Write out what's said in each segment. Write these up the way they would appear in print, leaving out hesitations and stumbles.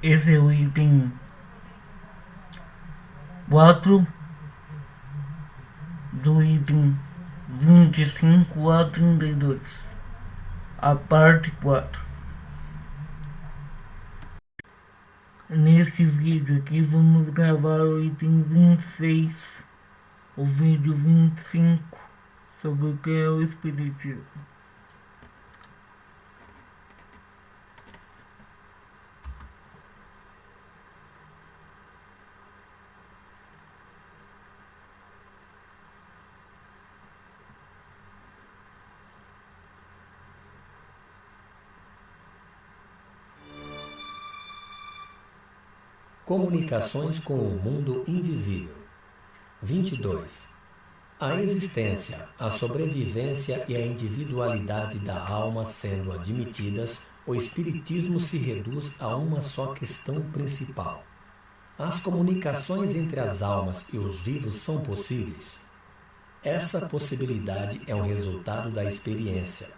Esse é o item 4 do item 25 a 32, a parte 4. Nesse vídeo aqui vamos gravar o item 26, o vídeo 25, sobre o que é o espiritismo. Comunicações com o mundo invisível. 22. A existência, a sobrevivência e a individualidade da alma sendo admitidas, o espiritismo se reduz a uma só questão principal. As comunicações entre as almas e os vivos são possíveis? Essa possibilidade é um resultado da experiência.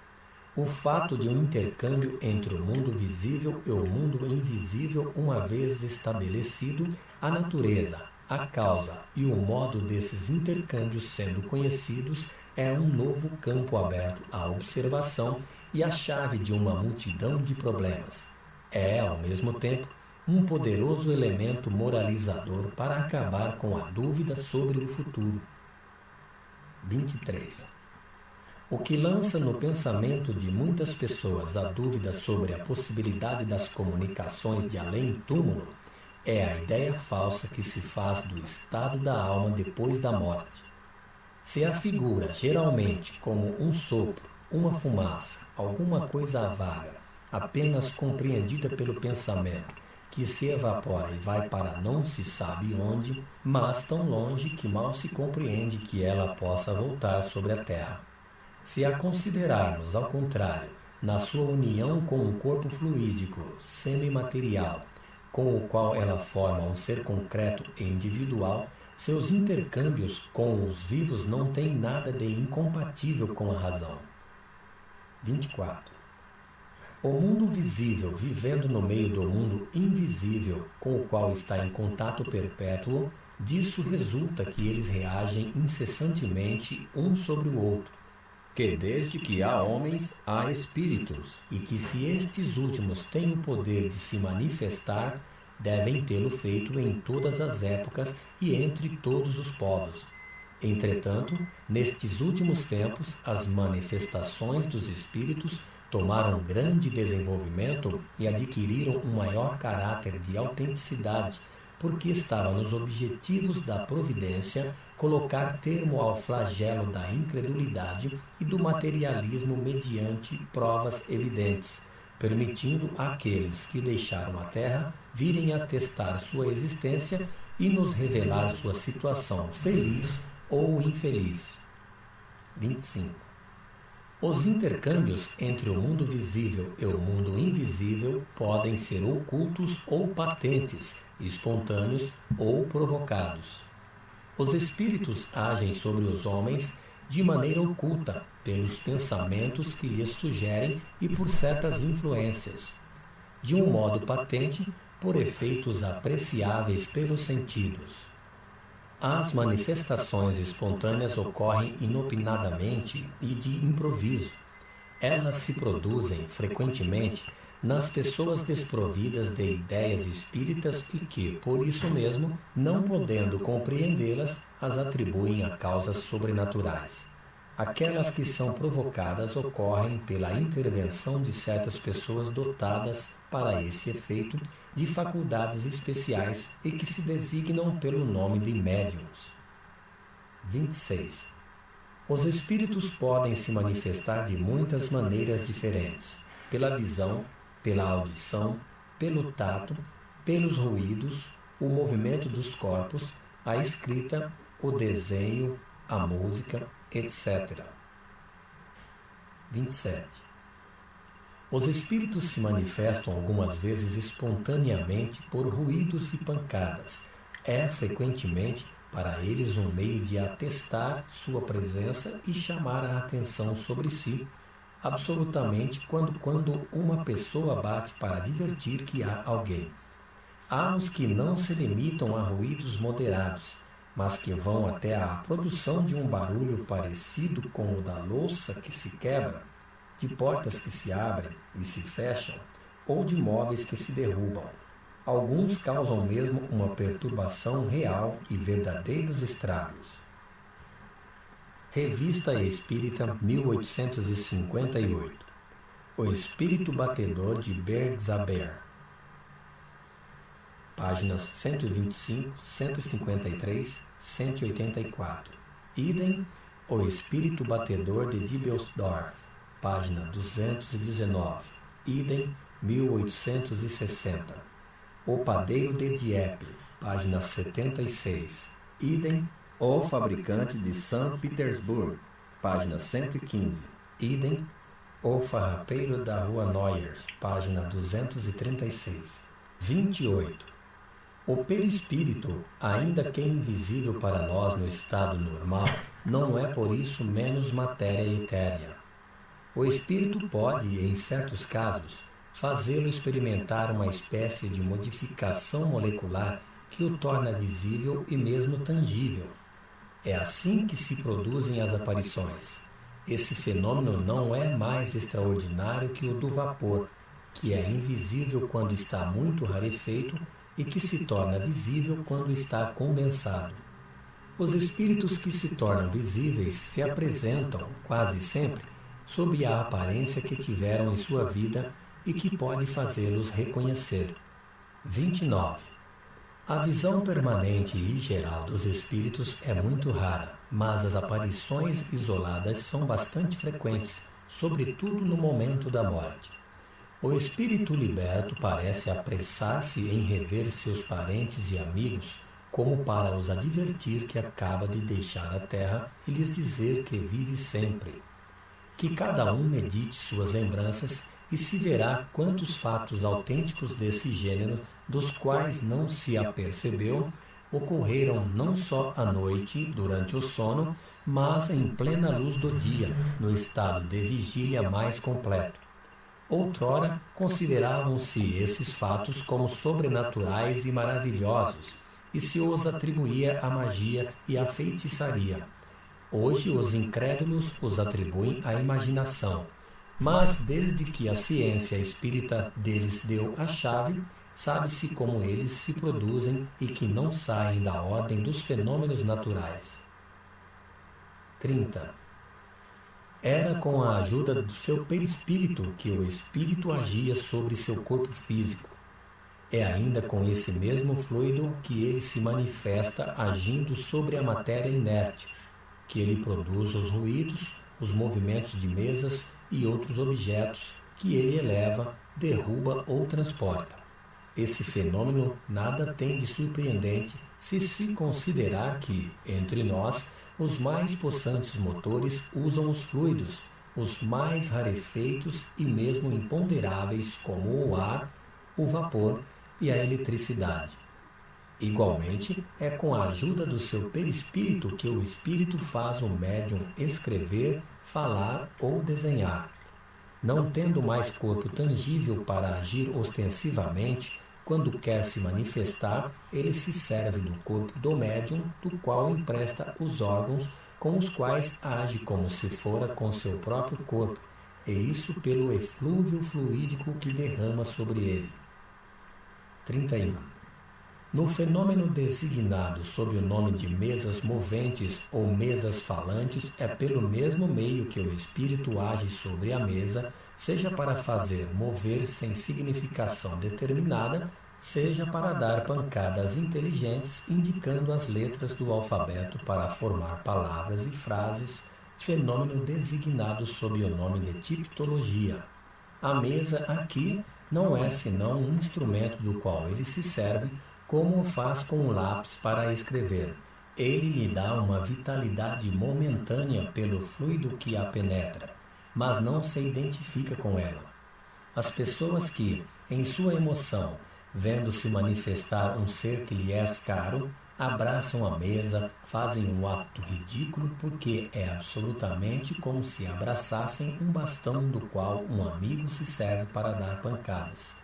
O fato de um intercâmbio entre o mundo visível e o mundo invisível, uma vez estabelecido, a natureza, a causa e o modo desses intercâmbios sendo conhecidos, é um novo campo aberto à observação e a chave de uma multidão de problemas. É, ao mesmo tempo, um poderoso elemento moralizador para acabar com a dúvida sobre o futuro. 23. O que lança no pensamento de muitas pessoas a dúvida sobre a possibilidade das comunicações de além-túmulo é a ideia falsa que se faz do estado da alma depois da morte. Se a figura, geralmente como um sopro, uma fumaça, alguma coisa vaga, apenas compreendida pelo pensamento, que se evapora e vai para não se sabe onde, mas tão longe que mal se compreende que ela possa voltar sobre a terra. Se a considerarmos, ao contrário, na sua união com um corpo fluídico, semimaterial, com o qual ela forma um ser concreto e individual, seus intercâmbios com os vivos não têm nada de incompatível com a razão. 24. O mundo visível, vivendo no meio do mundo invisível, com o qual está em contato perpétuo, disso resulta que eles reagem incessantemente um sobre o outro, que desde que há homens, há espíritos, e que se estes últimos têm o poder de se manifestar, devem tê-lo feito em todas as épocas e entre todos os povos. Entretanto, nestes últimos tempos, as manifestações dos espíritos tomaram grande desenvolvimento e adquiriram um maior caráter de autenticidade, porque estava nos objetivos da providência colocar termo ao flagelo da incredulidade e do materialismo mediante provas evidentes, permitindo àqueles que deixaram a Terra virem atestar sua existência e nos revelar sua situação feliz ou infeliz. 25. Os intercâmbios entre o mundo visível e o mundo invisível podem ser ocultos ou patentes, espontâneos ou provocados. Os espíritos agem sobre os homens de maneira oculta, pelos pensamentos que lhes sugerem e por certas influências. De um modo patente, por efeitos apreciáveis pelos sentidos. As manifestações espontâneas ocorrem inopinadamente e de improviso. Elas se produzem, frequentemente, nas pessoas desprovidas de ideias espíritas e que, por isso mesmo, não podendo compreendê-las, as atribuem a causas sobrenaturais. Aquelas que são provocadas ocorrem pela intervenção de certas pessoas dotadas, para esse efeito, de faculdades especiais e que se designam pelo nome de médiuns. 26. Os espíritos podem se manifestar de muitas maneiras diferentes, pela visão, pela audição, pelo tato, pelos ruídos, o movimento dos corpos, a escrita, o desenho, a música, etc. 27. Os espíritos se manifestam algumas vezes espontaneamente por ruídos e pancadas. É frequentemente para eles um meio de atestar sua presença e chamar a atenção sobre si, absolutamente quando uma pessoa bate para advertir que há alguém. Há os que não se limitam a ruídos moderados, mas que vão até a produção de um barulho parecido com o da louça que se quebra, de portas que se abrem e se fecham, ou de móveis que se derrubam. Alguns causam mesmo uma perturbação real e verdadeiros estragos. Revista Espírita, 1858. O Espírito Batedor de Bergzaber. Páginas 125, 153, 184. Idem, O Espírito Batedor de Dibelsdorf. Página 219. Idem, 1860. O Padeiro de Dieppe. Página 76. Idem, O Fabricante de São Petersburgo. Página 115. Idem, O Farrapeiro da Rua Noyers. Página 236. 28. O perispírito, ainda que invisível para nós no estado normal, não é por isso menos matéria etérea. O espírito pode, em certos casos, fazê-lo experimentar uma espécie de modificação molecular que o torna visível e mesmo tangível. É assim que se produzem as aparições. Esse fenômeno não é mais extraordinário que o do vapor, que é invisível quando está muito rarefeito e que se torna visível quando está condensado. Os espíritos que se tornam visíveis se apresentam, quase sempre, sob a aparência que tiveram em sua vida e que pode fazê-los reconhecer. 29. A visão permanente e geral dos espíritos é muito rara, mas as aparições isoladas são bastante frequentes, sobretudo no momento da morte. O espírito liberto parece apressar-se em rever seus parentes e amigos, como para os advertir que acaba de deixar a terra e lhes dizer que vive sempre. Que cada um medite suas lembranças e se verá quantos fatos autênticos desse gênero, dos quais não se apercebeu, ocorreram não só à noite, durante o sono, mas em plena luz do dia, no estado de vigília mais completo. Outrora, consideravam-se esses fatos como sobrenaturais e maravilhosos, e se os atribuía à magia e à feitiçaria. Hoje, os incrédulos os atribuem à imaginação, mas desde que a ciência espírita deles deu a chave, sabe-se como eles se produzem e que não saem da ordem dos fenômenos naturais. 30. Era com a ajuda do seu perispírito que o espírito agia sobre seu corpo físico. É ainda com esse mesmo fluido que ele se manifesta agindo sobre a matéria inerte, que ele produz os ruídos, os movimentos de mesas e outros objetos que ele eleva, derruba ou transporta. Esse fenômeno nada tem de surpreendente se considerar que, entre nós, os mais possantes motores usam os fluidos, os mais rarefeitos e mesmo imponderáveis como o ar, o vapor e a eletricidade. Igualmente, é com a ajuda do seu perispírito que o espírito faz o médium escrever, falar ou desenhar. Não tendo mais corpo tangível para agir ostensivamente, quando quer se manifestar, ele se serve do corpo do médium, do qual empresta os órgãos com os quais age como se fora com seu próprio corpo, e isso pelo eflúvio fluídico que derrama sobre ele. 31. No fenômeno designado sob o nome de mesas moventes ou mesas falantes, é pelo mesmo meio que o espírito age sobre a mesa, seja para fazer mover sem significação determinada, seja para dar pancadas inteligentes indicando as letras do alfabeto para formar palavras e frases, fenômeno designado sob o nome de tipologia. A mesa aqui não é senão um instrumento do qual ele se serve, como o faz com o lápis para escrever. Ele lhe dá uma vitalidade momentânea pelo fluido que a penetra, mas não se identifica com ela. As pessoas que, em sua emoção, vendo-se manifestar um ser que lhe é caro, abraçam a mesa, fazem um ato ridículo porque é absolutamente como se abraçassem um bastão do qual um amigo se serve para dar pancadas.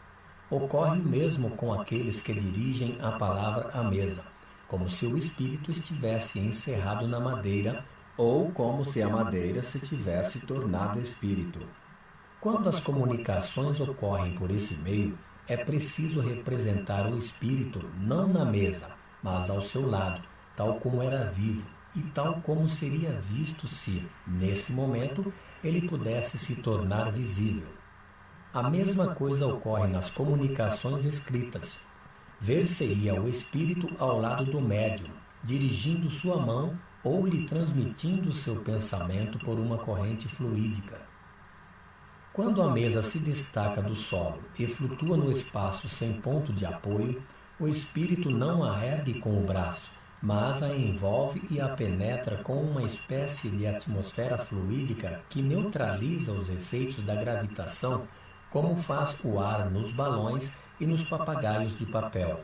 Ocorre o mesmo com aqueles que dirigem a palavra à mesa, como se o espírito estivesse encerrado na madeira ou como se a madeira se tivesse tornado espírito. Quando as comunicações ocorrem por esse meio, é preciso representar o espírito não na mesa, mas ao seu lado, tal como era vivo e tal como seria visto se, nesse momento, ele pudesse se tornar visível. A mesma coisa ocorre nas comunicações escritas. Ver-se-ia o espírito ao lado do médium, dirigindo sua mão ou lhe transmitindo seu pensamento por uma corrente fluídica. Quando a mesa se destaca do solo e flutua no espaço sem ponto de apoio, o espírito não a ergue com o braço, mas a envolve e a penetra com uma espécie de atmosfera fluídica que neutraliza os efeitos da gravitação, como faz o ar nos balões e nos papagaios de papel.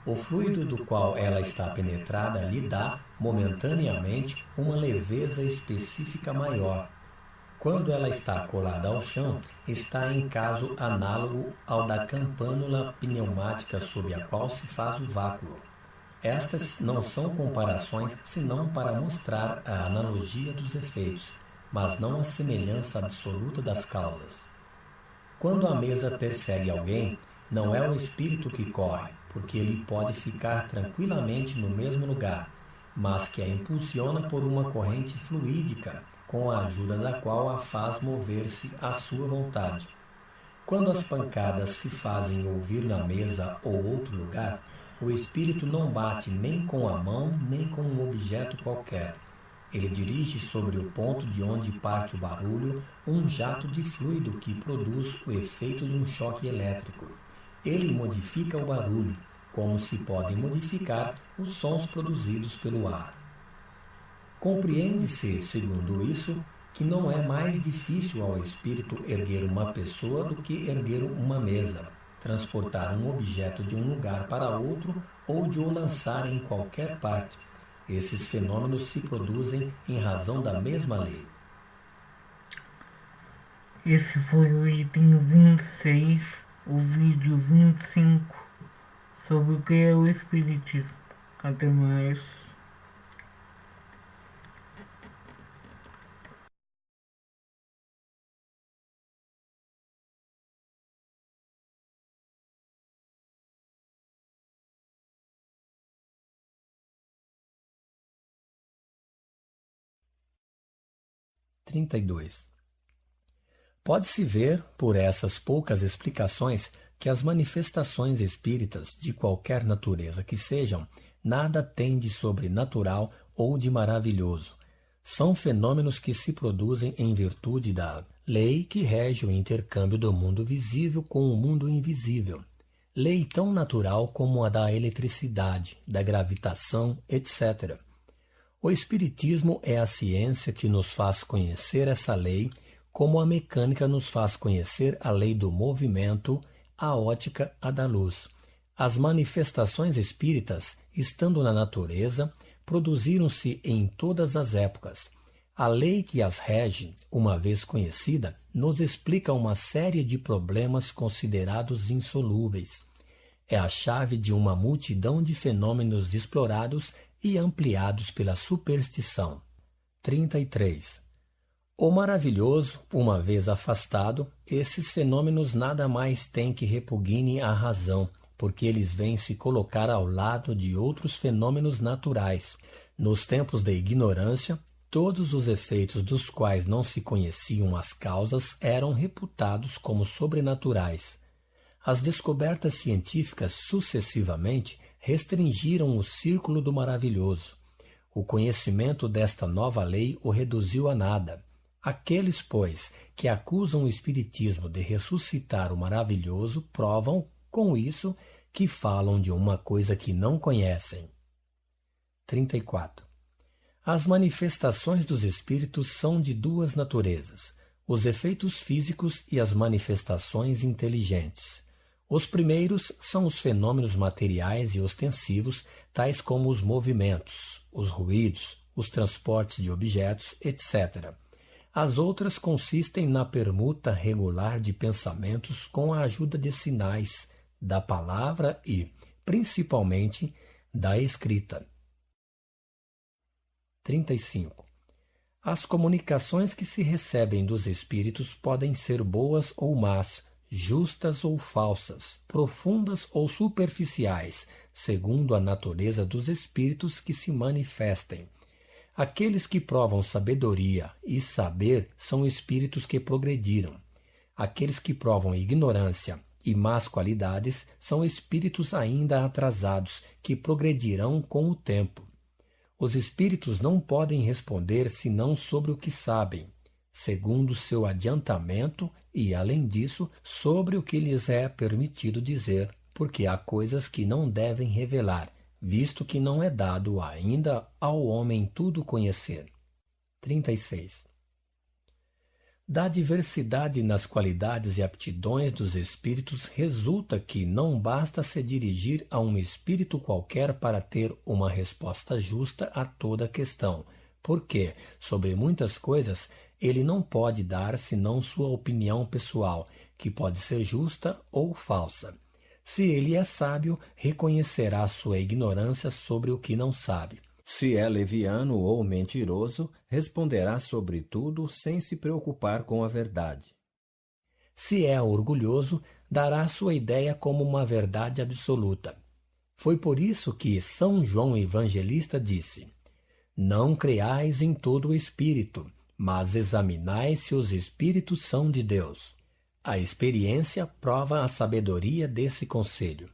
O fluido do qual ela está penetrada lhe dá, momentaneamente, uma leveza específica maior. Quando ela está colada ao chão, está em caso análogo ao da campânula pneumática sob a qual se faz o vácuo. Estas não são comparações senão para mostrar a analogia dos efeitos, mas não a semelhança absoluta das causas. Quando a mesa persegue alguém, não é o espírito que corre, porque ele pode ficar tranquilamente no mesmo lugar, mas que a impulsiona por uma corrente fluídica, com a ajuda da qual a faz mover-se à sua vontade. Quando as pancadas se fazem ouvir na mesa ou outro lugar, o espírito não bate nem com a mão nem com um objeto qualquer. Ele dirige sobre o ponto de onde parte o barulho um jato de fluido que produz o efeito de um choque elétrico. Ele modifica o barulho, como se podem modificar os sons produzidos pelo ar. Compreende-se, segundo isso, que não é mais difícil ao espírito erguer uma pessoa do que erguer uma mesa, transportar um objeto de um lugar para outro ou de o lançar em qualquer parte. Esses fenômenos se produzem em razão da mesma lei. Esse foi o item 26, o vídeo 25, sobre o que é o Espiritismo. Até mais. Pode-se ver, por essas poucas explicações, que as manifestações espíritas, de qualquer natureza que sejam, nada têm de sobrenatural ou de maravilhoso. São fenômenos que se produzem em virtude da lei que rege o intercâmbio do mundo visível com o mundo invisível. Lei tão natural como a da eletricidade, da gravitação, etc. O Espiritismo é a ciência que nos faz conhecer essa lei, como a mecânica nos faz conhecer a lei do movimento, a ótica a da luz. As manifestações espíritas, estando na natureza, produziram-se em todas as épocas. A lei que as rege, uma vez conhecida, nos explica uma série de problemas considerados insolúveis. É a chave de uma multidão de fenômenos explorados e ampliados pela superstição. 33. O maravilhoso, uma vez afastado, esses fenômenos nada mais têm que repugnarem à razão, porque eles vêm se colocar ao lado de outros fenômenos naturais. Nos tempos da ignorância, todos os efeitos dos quais não se conheciam as causas eram reputados como sobrenaturais. As descobertas científicas sucessivamente restringiram o círculo do maravilhoso. O conhecimento desta nova lei o reduziu a nada. Aqueles, pois, que acusam o Espiritismo de ressuscitar o maravilhoso provam, com isso, que falam de uma coisa que não conhecem. 34. As manifestações dos espíritos são de duas naturezas, os efeitos físicos e as manifestações inteligentes. Os primeiros são os fenômenos materiais e ostensivos, tais como os movimentos, os ruídos, os transportes de objetos, etc. As outras consistem na permuta regular de pensamentos com a ajuda de sinais, da palavra e, principalmente, da escrita. 35. As comunicações que se recebem dos espíritos podem ser boas ou más, justas ou falsas, profundas ou superficiais, segundo a natureza dos espíritos que se manifestem. Aqueles que provam sabedoria e saber são espíritos que progrediram. Aqueles que provam ignorância e más qualidades são espíritos ainda atrasados, que progredirão com o tempo. Os espíritos não podem responder senão sobre o que sabem, segundo seu adiantamento e, além disso, sobre o que lhes é permitido dizer, porque há coisas que não devem revelar, visto que não é dado ainda ao homem tudo conhecer. 36. Da diversidade nas qualidades e aptidões dos espíritos resulta que não basta se dirigir a um espírito qualquer para ter uma resposta justa a toda questão, porque, sobre muitas coisas, ele não pode dar senão sua opinião pessoal, que pode ser justa ou falsa. Se ele é sábio, reconhecerá sua ignorância sobre o que não sabe. Se é leviano ou mentiroso, responderá sobre tudo sem se preocupar com a verdade. Se é orgulhoso, dará sua ideia como uma verdade absoluta. Foi por isso que São João Evangelista disse: Não creais em todo o espírito, mas examinai se os espíritos são de Deus. A experiência prova a sabedoria desse conselho.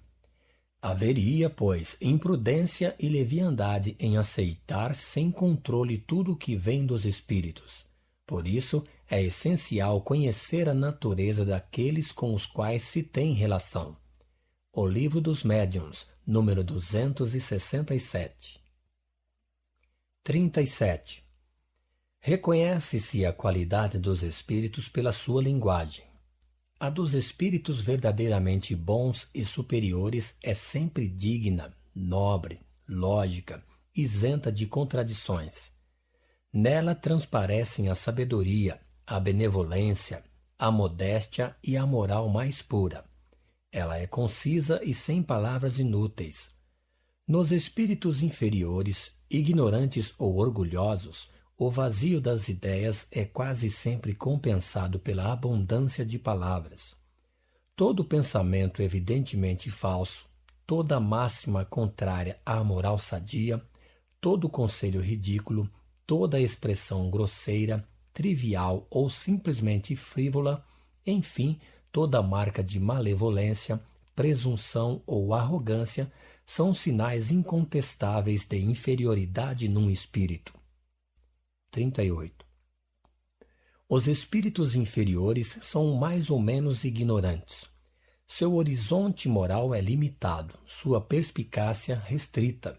Haveria, pois, imprudência e leviandade em aceitar sem controle tudo o que vem dos espíritos. Por isso, é essencial conhecer a natureza daqueles com os quais se tem relação. O Livro dos Médiuns, número 267. 37. Reconhece-se a qualidade dos espíritos pela sua linguagem. A dos espíritos verdadeiramente bons e superiores é sempre digna, nobre, lógica, isenta de contradições. Nela transparecem a sabedoria, a benevolência, a modéstia e a moral mais pura. Ela é concisa e sem palavras inúteis. Nos espíritos inferiores, ignorantes ou orgulhosos, o vazio das ideias é quase sempre compensado pela abundância de palavras. Todo pensamento evidentemente falso, toda máxima contrária à moral sadia, todo conselho ridículo, toda expressão grosseira, trivial ou simplesmente frívola, enfim, toda marca de malevolência, presunção ou arrogância são sinais incontestáveis de inferioridade num espírito. 38. Os espíritos inferiores são mais ou menos ignorantes. Seu horizonte moral é limitado, sua perspicácia restrita.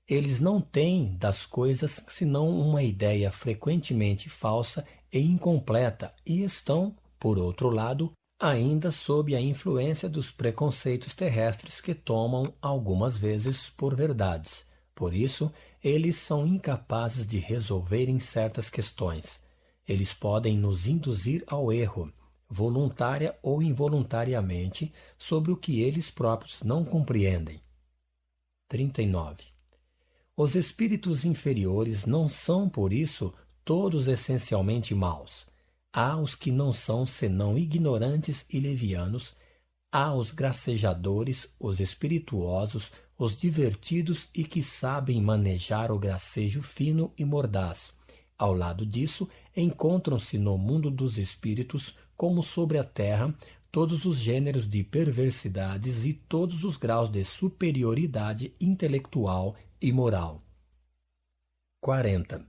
Eles não têm das coisas senão uma ideia frequentemente falsa e incompleta e estão, por outro lado, ainda sob a influência dos preconceitos terrestres que tomam algumas vezes por verdades. Por isso, eles são incapazes de resolverem certas questões. Eles podem nos induzir ao erro, voluntária ou involuntariamente, sobre o que eles próprios não compreendem. 39. Os espíritos inferiores não são, por isso, todos essencialmente maus. Há os que não são senão ignorantes e levianos, há os gracejadores, os espirituosos, os divertidos e que sabem manejar o gracejo fino e mordaz. Ao lado disso, encontram-se no mundo dos espíritos, como sobre a terra, todos os gêneros de perversidades e todos os graus de superioridade intelectual e moral. 40.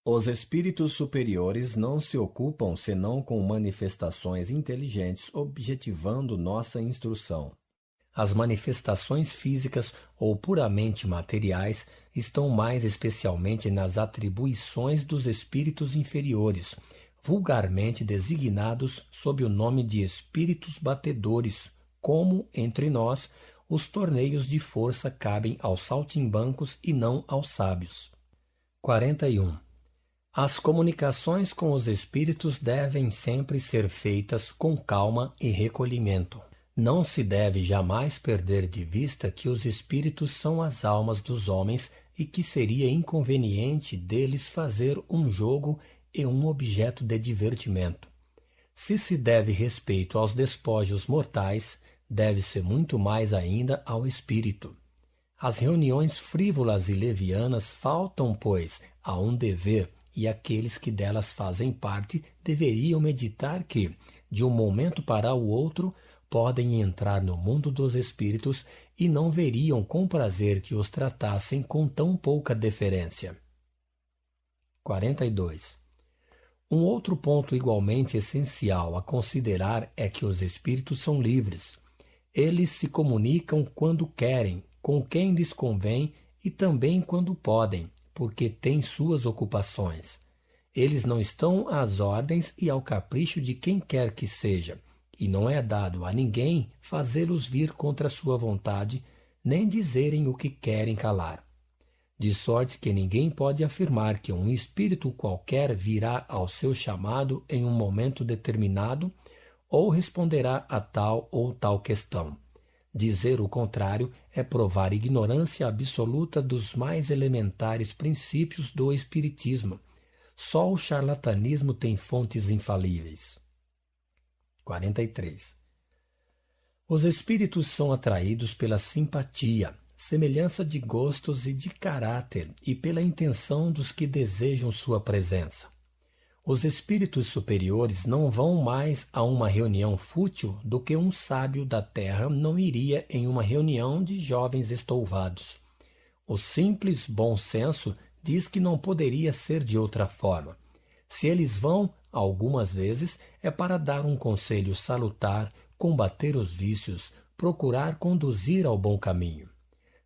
Os espíritos superiores não se ocupam senão com manifestações inteligentes objetivando nossa instrução. As manifestações físicas ou puramente materiais estão mais especialmente nas atribuições dos espíritos inferiores, vulgarmente designados sob o nome de espíritos batedores, como, entre nós, os torneios de força cabem aos saltimbancos e não aos sábios. 41. As comunicações com os espíritos devem sempre ser feitas com calma e recolhimento. Não se deve jamais perder de vista que os espíritos são as almas dos homens e que seria inconveniente deles fazer um jogo e um objeto de divertimento. Se se deve respeito aos despojos mortais, deve-se muito mais ainda ao espírito. As reuniões frívolas e levianas faltam, pois, a um dever, e aqueles que delas fazem parte deveriam meditar que, de um momento para o outro, podem entrar no mundo dos espíritos e não veriam com prazer que os tratassem com tão pouca deferência. 42. Um outro ponto igualmente essencial a considerar é que os espíritos são livres. Eles se comunicam quando querem, com quem lhes convém e também quando podem, porque têm suas ocupações. Eles não estão às ordens e ao capricho de quem quer que seja, e não é dado a ninguém fazê-los vir contra sua vontade, nem dizerem o que querem calar. De sorte que ninguém pode afirmar que um espírito qualquer virá ao seu chamado em um momento determinado ou responderá a tal ou tal questão. Dizer o contrário é provar ignorância absoluta dos mais elementares princípios do espiritismo. Só o charlatanismo tem fontes infalíveis. 43. Os espíritos são atraídos pela simpatia, semelhança de gostos e de caráter, e pela intenção dos que desejam sua presença. Os espíritos superiores não vão mais a uma reunião fútil do que um sábio da terra não iria em uma reunião de jovens estouvados. O simples bom senso diz que não poderia ser de outra forma. Se eles vão, algumas vezes, é para dar um conselho salutar, combater os vícios, procurar conduzir ao bom caminho.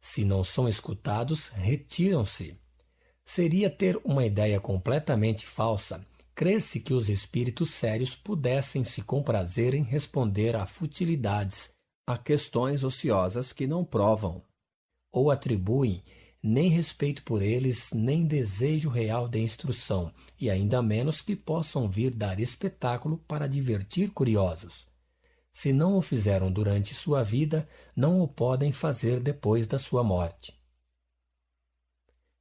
Se não são escutados, retiram-se. Seria ter uma ideia completamente falsa crer-se que os espíritos sérios pudessem se comprazer em responder a futilidades, a questões ociosas que não provam, ou atribuem nem respeito por eles, nem desejo real de instrução, e ainda menos que possam vir dar espetáculo para divertir curiosos. Se não o fizeram durante sua vida, não o podem fazer depois da sua morte.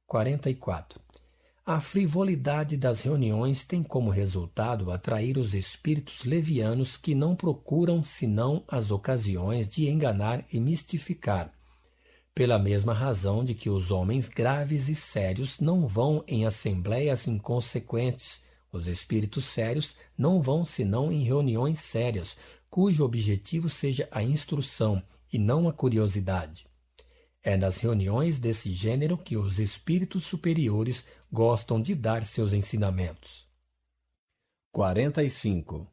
44. A frivolidade das reuniões tem como resultado atrair os espíritos levianos que não procuram senão as ocasiões de enganar e mistificar, pela mesma razão de que os homens graves e sérios não vão em assembléias inconsequentes. Os espíritos sérios não vão senão em reuniões sérias, cujo objetivo seja a instrução e não a curiosidade. É nas reuniões desse gênero que os espíritos superiores gostam de dar seus ensinamentos. 45.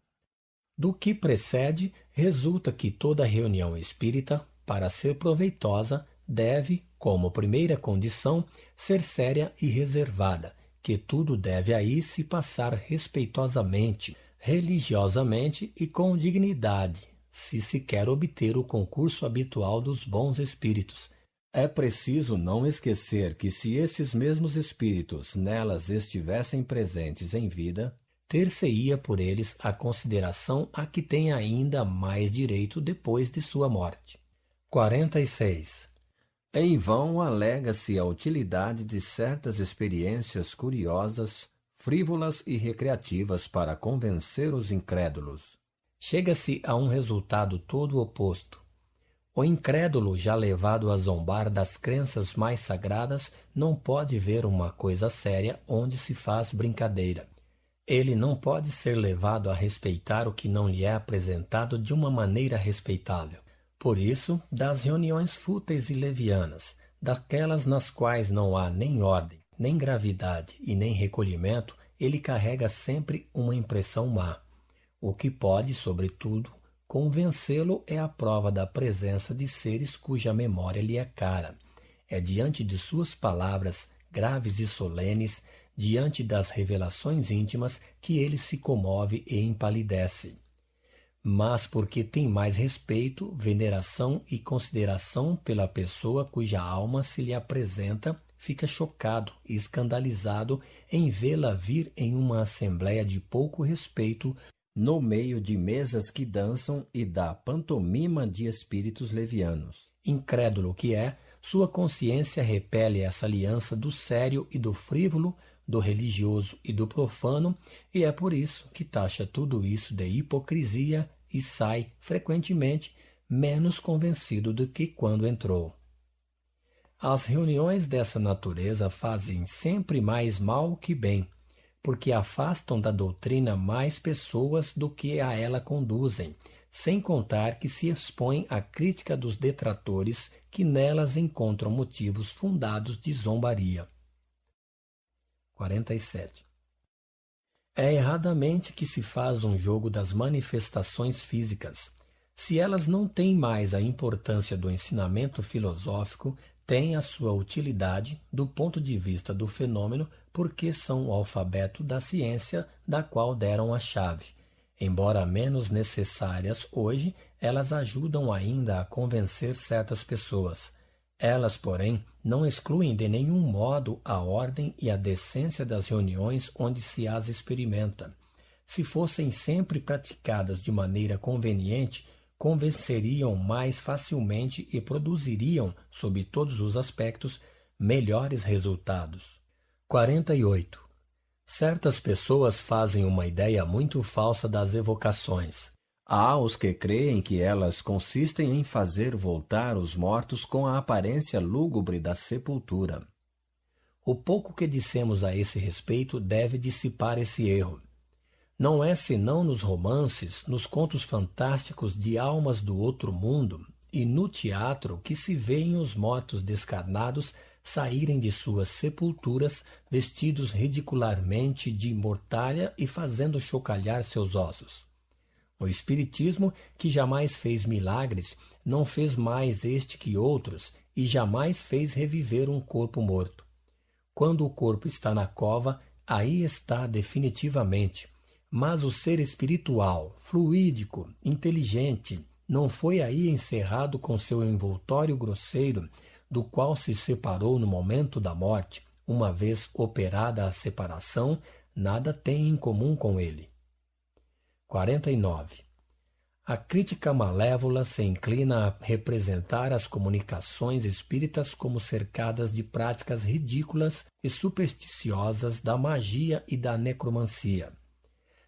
Do que precede, resulta que toda reunião espírita, para ser proveitosa, deve, como primeira condição, ser séria e reservada, que tudo deve aí se passar respeitosamente, religiosamente e com dignidade, se quer obter o concurso habitual dos bons espíritos. É preciso não esquecer que se esses mesmos espíritos nelas estivessem presentes em vida, ter-se-ia por eles a consideração a que tem ainda mais direito depois de sua morte. 46. Em vão alega-se a utilidade de certas experiências curiosas, frívolas e recreativas para convencer os incrédulos. Chega-se a um resultado todo oposto. O incrédulo, já levado a zombar das crenças mais sagradas, não pode ver uma coisa séria onde se faz brincadeira. Ele não pode ser levado a respeitar o que não lhe é apresentado de uma maneira respeitável. Por isso, das reuniões fúteis e levianas, daquelas nas quais não há nem ordem, nem gravidade e nem recolhimento, ele carrega sempre uma impressão má. O que pode, sobretudo, convencê-lo é a prova da presença de seres cuja memória lhe é cara. É diante de suas palavras graves e solenes, diante das revelações íntimas, que ele se comove e empalidece. Mas porque tem mais respeito, veneração e consideração pela pessoa cuja alma se lhe apresenta, fica chocado e escandalizado em vê-la vir em uma assembléia de pouco respeito, no meio de mesas que dançam e da pantomima de espíritos levianos. Incrédulo que é, sua consciência repele essa aliança do sério e do frívolo, do religioso e do profano, e é por isso que taxa tudo isso de hipocrisia e sai, frequentemente, menos convencido do que quando entrou. As reuniões dessa natureza fazem sempre mais mal que bem, porque afastam da doutrina mais pessoas do que a ela conduzem, sem contar que se expõem à crítica dos detratores que nelas encontram motivos fundados de zombaria. 47. É erradamente que se faz um jogo das manifestações físicas. Se elas não têm mais a importância do ensinamento filosófico, têm a sua utilidade do ponto de vista do fenômeno, porque são o alfabeto da ciência da qual deram a chave. Embora menos necessárias hoje, elas ajudam ainda a convencer certas pessoas. Elas, porém, não excluem de nenhum modo a ordem e a decência das reuniões onde se as experimenta. Se fossem sempre praticadas de maneira conveniente, convenceriam mais facilmente e produziriam, sob todos os aspectos, melhores resultados. 48. Certas pessoas fazem uma ideia muito falsa das evocações. Há os que creem que elas consistem em fazer voltar os mortos com a aparência lúgubre da sepultura. O pouco que dissemos a esse respeito deve dissipar esse erro. Não é senão nos romances, nos contos fantásticos de almas do outro mundo e no teatro que se veem os mortos descarnados saírem de suas sepulturas vestidos ridicularmente de mortalha e fazendo chocalhar seus ossos. O Espiritismo, que jamais fez milagres, não fez mais este que outros e jamais fez reviver um corpo morto. Quando o corpo está na cova, aí está definitivamente. Mas o ser espiritual, fluídico, inteligente, não foi aí encerrado com seu envoltório grosseiro, do qual se separou no momento da morte. Uma vez operada a separação, nada tem em comum com ele. 49. A crítica malévola se inclina a representar as comunicações espíritas como cercadas de práticas ridículas e supersticiosas da magia e da necromancia.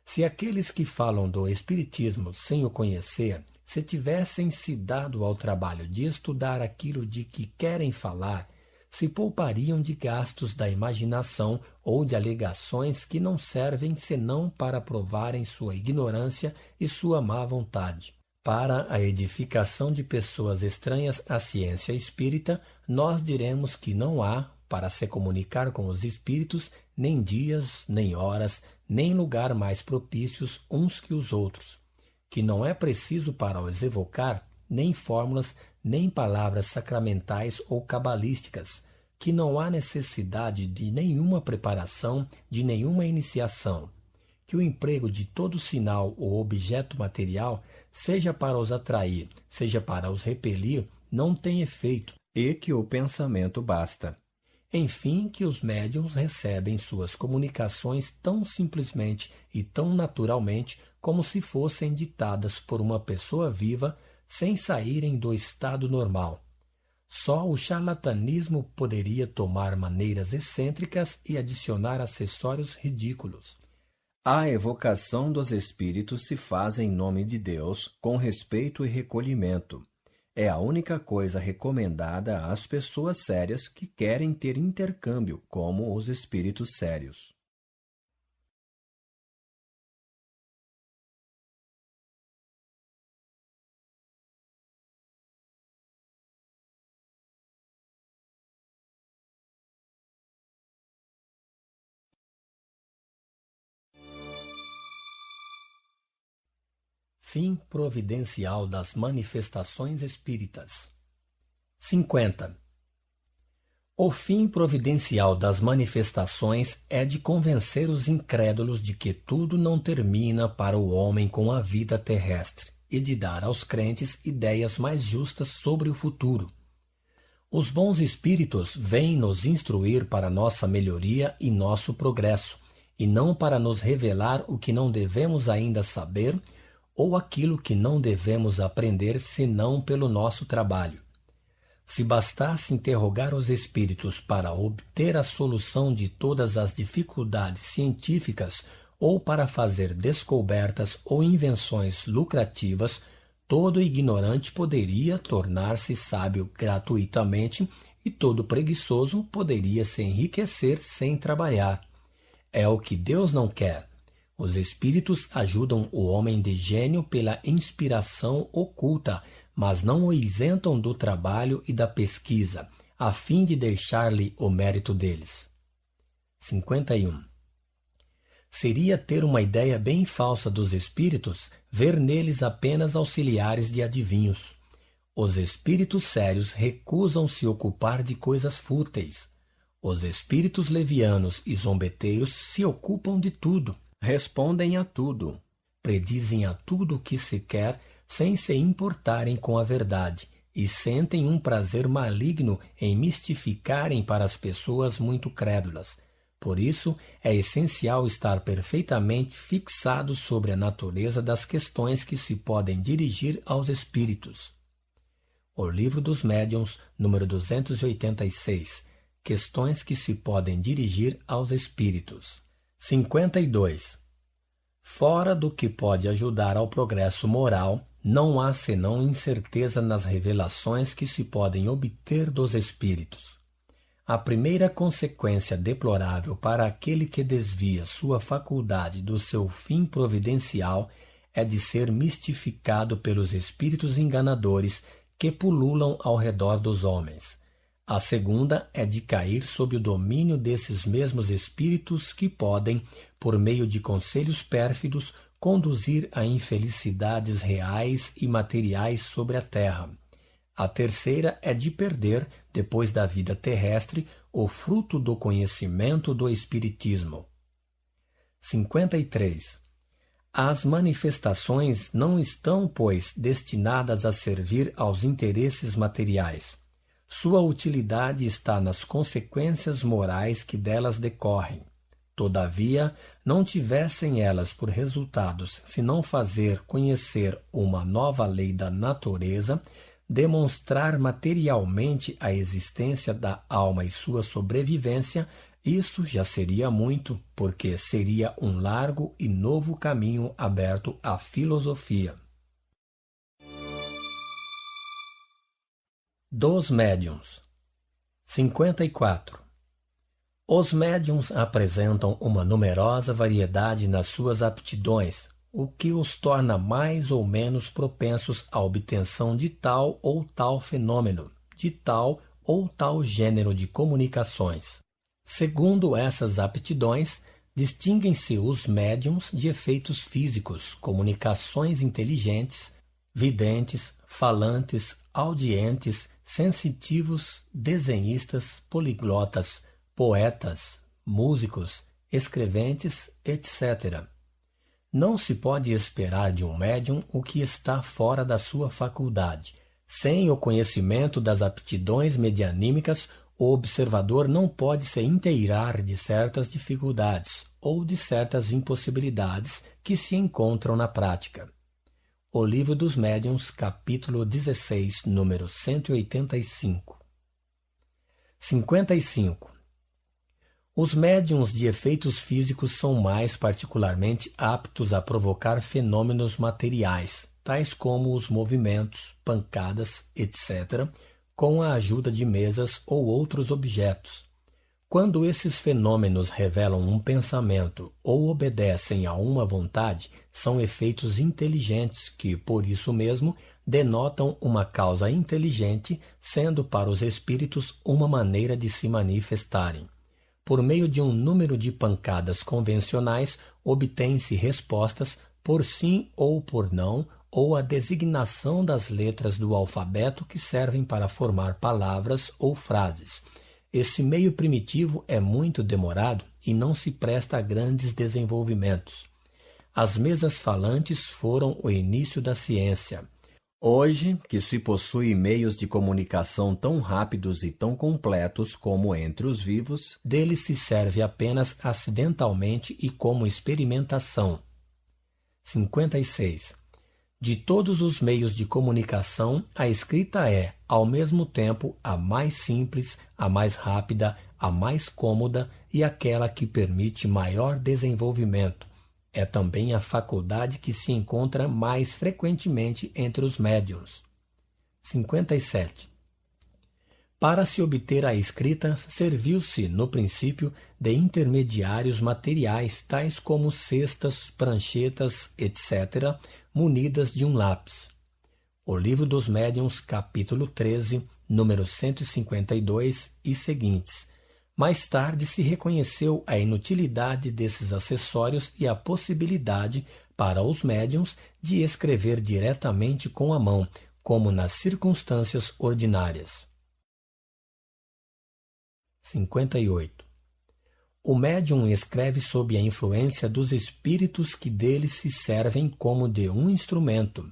Se aqueles que falam do Espiritismo sem o conhecer, se tivessem se dado ao trabalho de estudar aquilo de que querem falar, se poupariam de gastos da imaginação ou de alegações que não servem senão para provarem sua ignorância e sua má vontade. Para a edificação de pessoas estranhas à ciência espírita, nós diremos que não há, para se comunicar com os espíritos, nem dias, nem horas, nem lugar mais propícios uns que os outros, que não é preciso para os evocar nem fórmulas, nem palavras sacramentais ou cabalísticas, que não há necessidade de nenhuma preparação, de nenhuma iniciação, que o emprego de todo sinal ou objeto material, seja para os atrair, seja para os repelir, não tem efeito, e que o pensamento basta. Enfim, que os médiuns recebem suas comunicações tão simplesmente e tão naturalmente como se fossem ditadas por uma pessoa viva, sem saírem do estado normal. Só o charlatanismo poderia tomar maneiras excêntricas e adicionar acessórios ridículos. A evocação dos espíritos se faz em nome de Deus, com respeito e recolhimento. É a única coisa recomendada às pessoas sérias que querem ter intercâmbio, como os espíritos sérios. Fim providencial das manifestações espíritas. 50. O fim providencial das manifestações é de convencer os incrédulos de que tudo não termina para o homem com a vida terrestre e de dar aos crentes ideias mais justas sobre o futuro. Os bons espíritos vêm nos instruir para nossa melhoria e nosso progresso, e não para nos revelar o que não devemos ainda saber ou aquilo que não devemos aprender senão pelo nosso trabalho. Se bastasse interrogar os espíritos para obter a solução de todas as dificuldades científicas ou para fazer descobertas ou invenções lucrativas, todo ignorante poderia tornar-se sábio gratuitamente e todo preguiçoso poderia se enriquecer sem trabalhar. É o que Deus não quer. Os espíritos ajudam o homem de gênio pela inspiração oculta, mas não o isentam do trabalho e da pesquisa, a fim de deixar-lhe o mérito deles. 51. Seria ter uma ideia bem falsa dos espíritos, ver neles apenas auxiliares de adivinhos. Os espíritos sérios recusam se ocupar de coisas fúteis. Os espíritos levianos e zombeteiros se ocupam de tudo, respondem a tudo, predizem a tudo o que se quer sem se importarem com a verdade e sentem um prazer maligno em mistificarem para as pessoas muito crédulas. Por isso, é essencial estar perfeitamente fixado sobre a natureza das questões que se podem dirigir aos espíritos. O Livro dos Médiuns, número 286. Questões que se podem dirigir aos espíritos. 52. Fora do que pode ajudar ao progresso moral, não há senão incerteza nas revelações que se podem obter dos espíritos. A primeira consequência deplorável para aquele que desvia sua faculdade do seu fim providencial é de ser mistificado pelos espíritos enganadores que pululam ao redor dos homens. A segunda é de cair sob o domínio desses mesmos espíritos que podem, por meio de conselhos pérfidos, conduzir a infelicidades reais e materiais sobre a terra. A terceira é de perder, depois da vida terrestre, o fruto do conhecimento do Espiritismo. 53. As manifestações não estão, pois, destinadas a servir aos interesses materiais. Sua utilidade está nas consequências morais que delas decorrem. Todavia, não tivessem elas por resultados senão fazer conhecer uma nova lei da natureza, demonstrar materialmente a existência da alma e sua sobrevivência, isso já seria muito, porque seria um largo e novo caminho aberto à filosofia. Dos médiuns. 54. Os médiuns apresentam uma numerosa variedade nas suas aptidões, o que os torna mais ou menos propensos à obtenção de tal ou tal fenômeno, de tal ou tal gênero de comunicações. Segundo essas aptidões, distinguem-se os médiuns de efeitos físicos, comunicações inteligentes, videntes, falantes, audientes, sensitivos, desenhistas, poliglotas, poetas, músicos, escreventes, etc. Não se pode esperar de um médium o que está fora da sua faculdade. Sem o conhecimento das aptidões medianímicas, o observador não pode se inteirar de certas dificuldades ou de certas impossibilidades que se encontram na prática. O Livro dos Médiuns, capítulo 16, número 185. 55. Os médiuns de efeitos físicos são mais particularmente aptos a provocar fenômenos materiais, tais como os movimentos, pancadas, etc., com a ajuda de mesas ou outros objetos. Quando esses fenômenos revelam um pensamento ou obedecem a uma vontade, são efeitos inteligentes que, por isso mesmo, denotam uma causa inteligente, sendo para os espíritos uma maneira de se manifestarem. Por meio de um número de pancadas convencionais, obtém-se respostas por sim ou por não, ou a designação das letras do alfabeto que servem para formar palavras ou frases. Esse meio primitivo é muito demorado e não se presta a grandes desenvolvimentos. As mesas falantes foram o início da ciência. Hoje, que se possui meios de comunicação tão rápidos e tão completos como entre os vivos, dele se serve apenas acidentalmente e como experimentação. 56. De todos os meios de comunicação, a escrita é, ao mesmo tempo, a mais simples, a mais rápida, a mais cômoda e aquela que permite maior desenvolvimento. É também a faculdade que se encontra mais frequentemente entre os médiuns. 57. Para se obter a escrita, serviu-se, no princípio, de intermediários materiais, tais como cestas, pranchetas, etc., munidas de um lápis. O Livro dos Médiuns, capítulo 13, número 152 e seguintes. Mais tarde se reconheceu a inutilidade desses acessórios e a possibilidade, para os médiuns, de escrever diretamente com a mão, como nas circunstâncias ordinárias. 58. O médium escreve sob a influência dos espíritos que dele se servem como de um instrumento.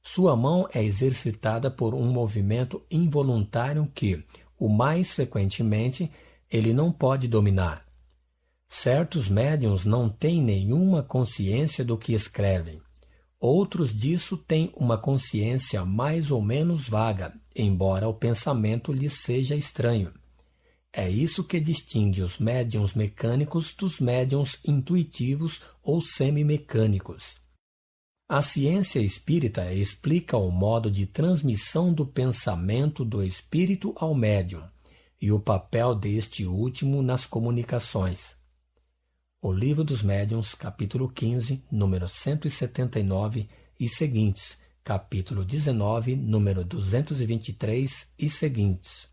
Sua mão é exercitada por um movimento involuntário que, o mais frequentemente, ele não pode dominar. Certos médiuns não têm nenhuma consciência do que escrevem. Outros disso têm uma consciência mais ou menos vaga, embora o pensamento lhes seja estranho. É isso que distingue os médiuns mecânicos dos médiuns intuitivos ou semimecânicos. A ciência espírita explica o modo de transmissão do pensamento do espírito ao médium e o papel deste último nas comunicações. O Livro dos Médiuns, capítulo 15, número 179 e seguintes, capítulo 19, número 223 e seguintes.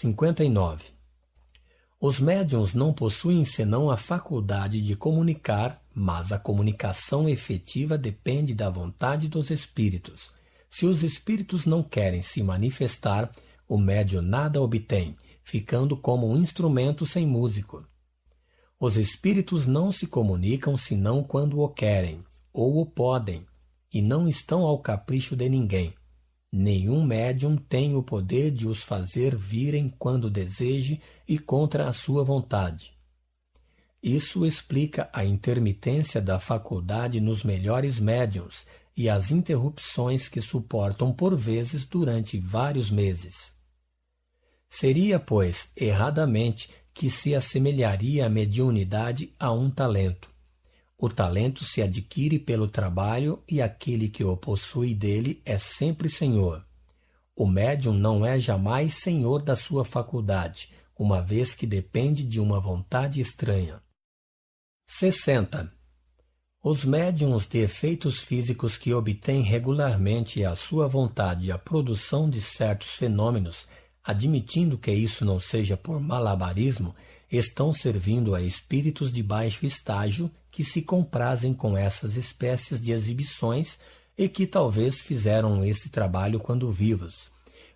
59. Os médiuns não possuem senão a faculdade de comunicar, mas a comunicação efetiva depende da vontade dos espíritos. Se os espíritos não querem se manifestar, o médium nada obtém, ficando como um instrumento sem músico. Os espíritos não se comunicam senão quando o querem, ou o podem, e não estão ao capricho de ninguém. Nenhum médium tem o poder de os fazer virem quando deseje e contra a sua vontade. Isso explica a intermitência da faculdade nos melhores médiuns e as interrupções que suportam por vezes durante vários meses. Seria, pois, erradamente que se assemelharia a mediunidade a um talento. O talento se adquire pelo trabalho e aquele que o possui dele é sempre senhor. O médium não é jamais senhor da sua faculdade, uma vez que depende de uma vontade estranha. 60. Os médiuns de efeitos físicos que obtêm regularmente à sua vontade a produção de certos fenômenos, admitindo que isso não seja por malabarismo, estão servindo a espíritos de baixo estágio que se comprazem com essas espécies de exibições e que talvez fizeram esse trabalho quando vivos.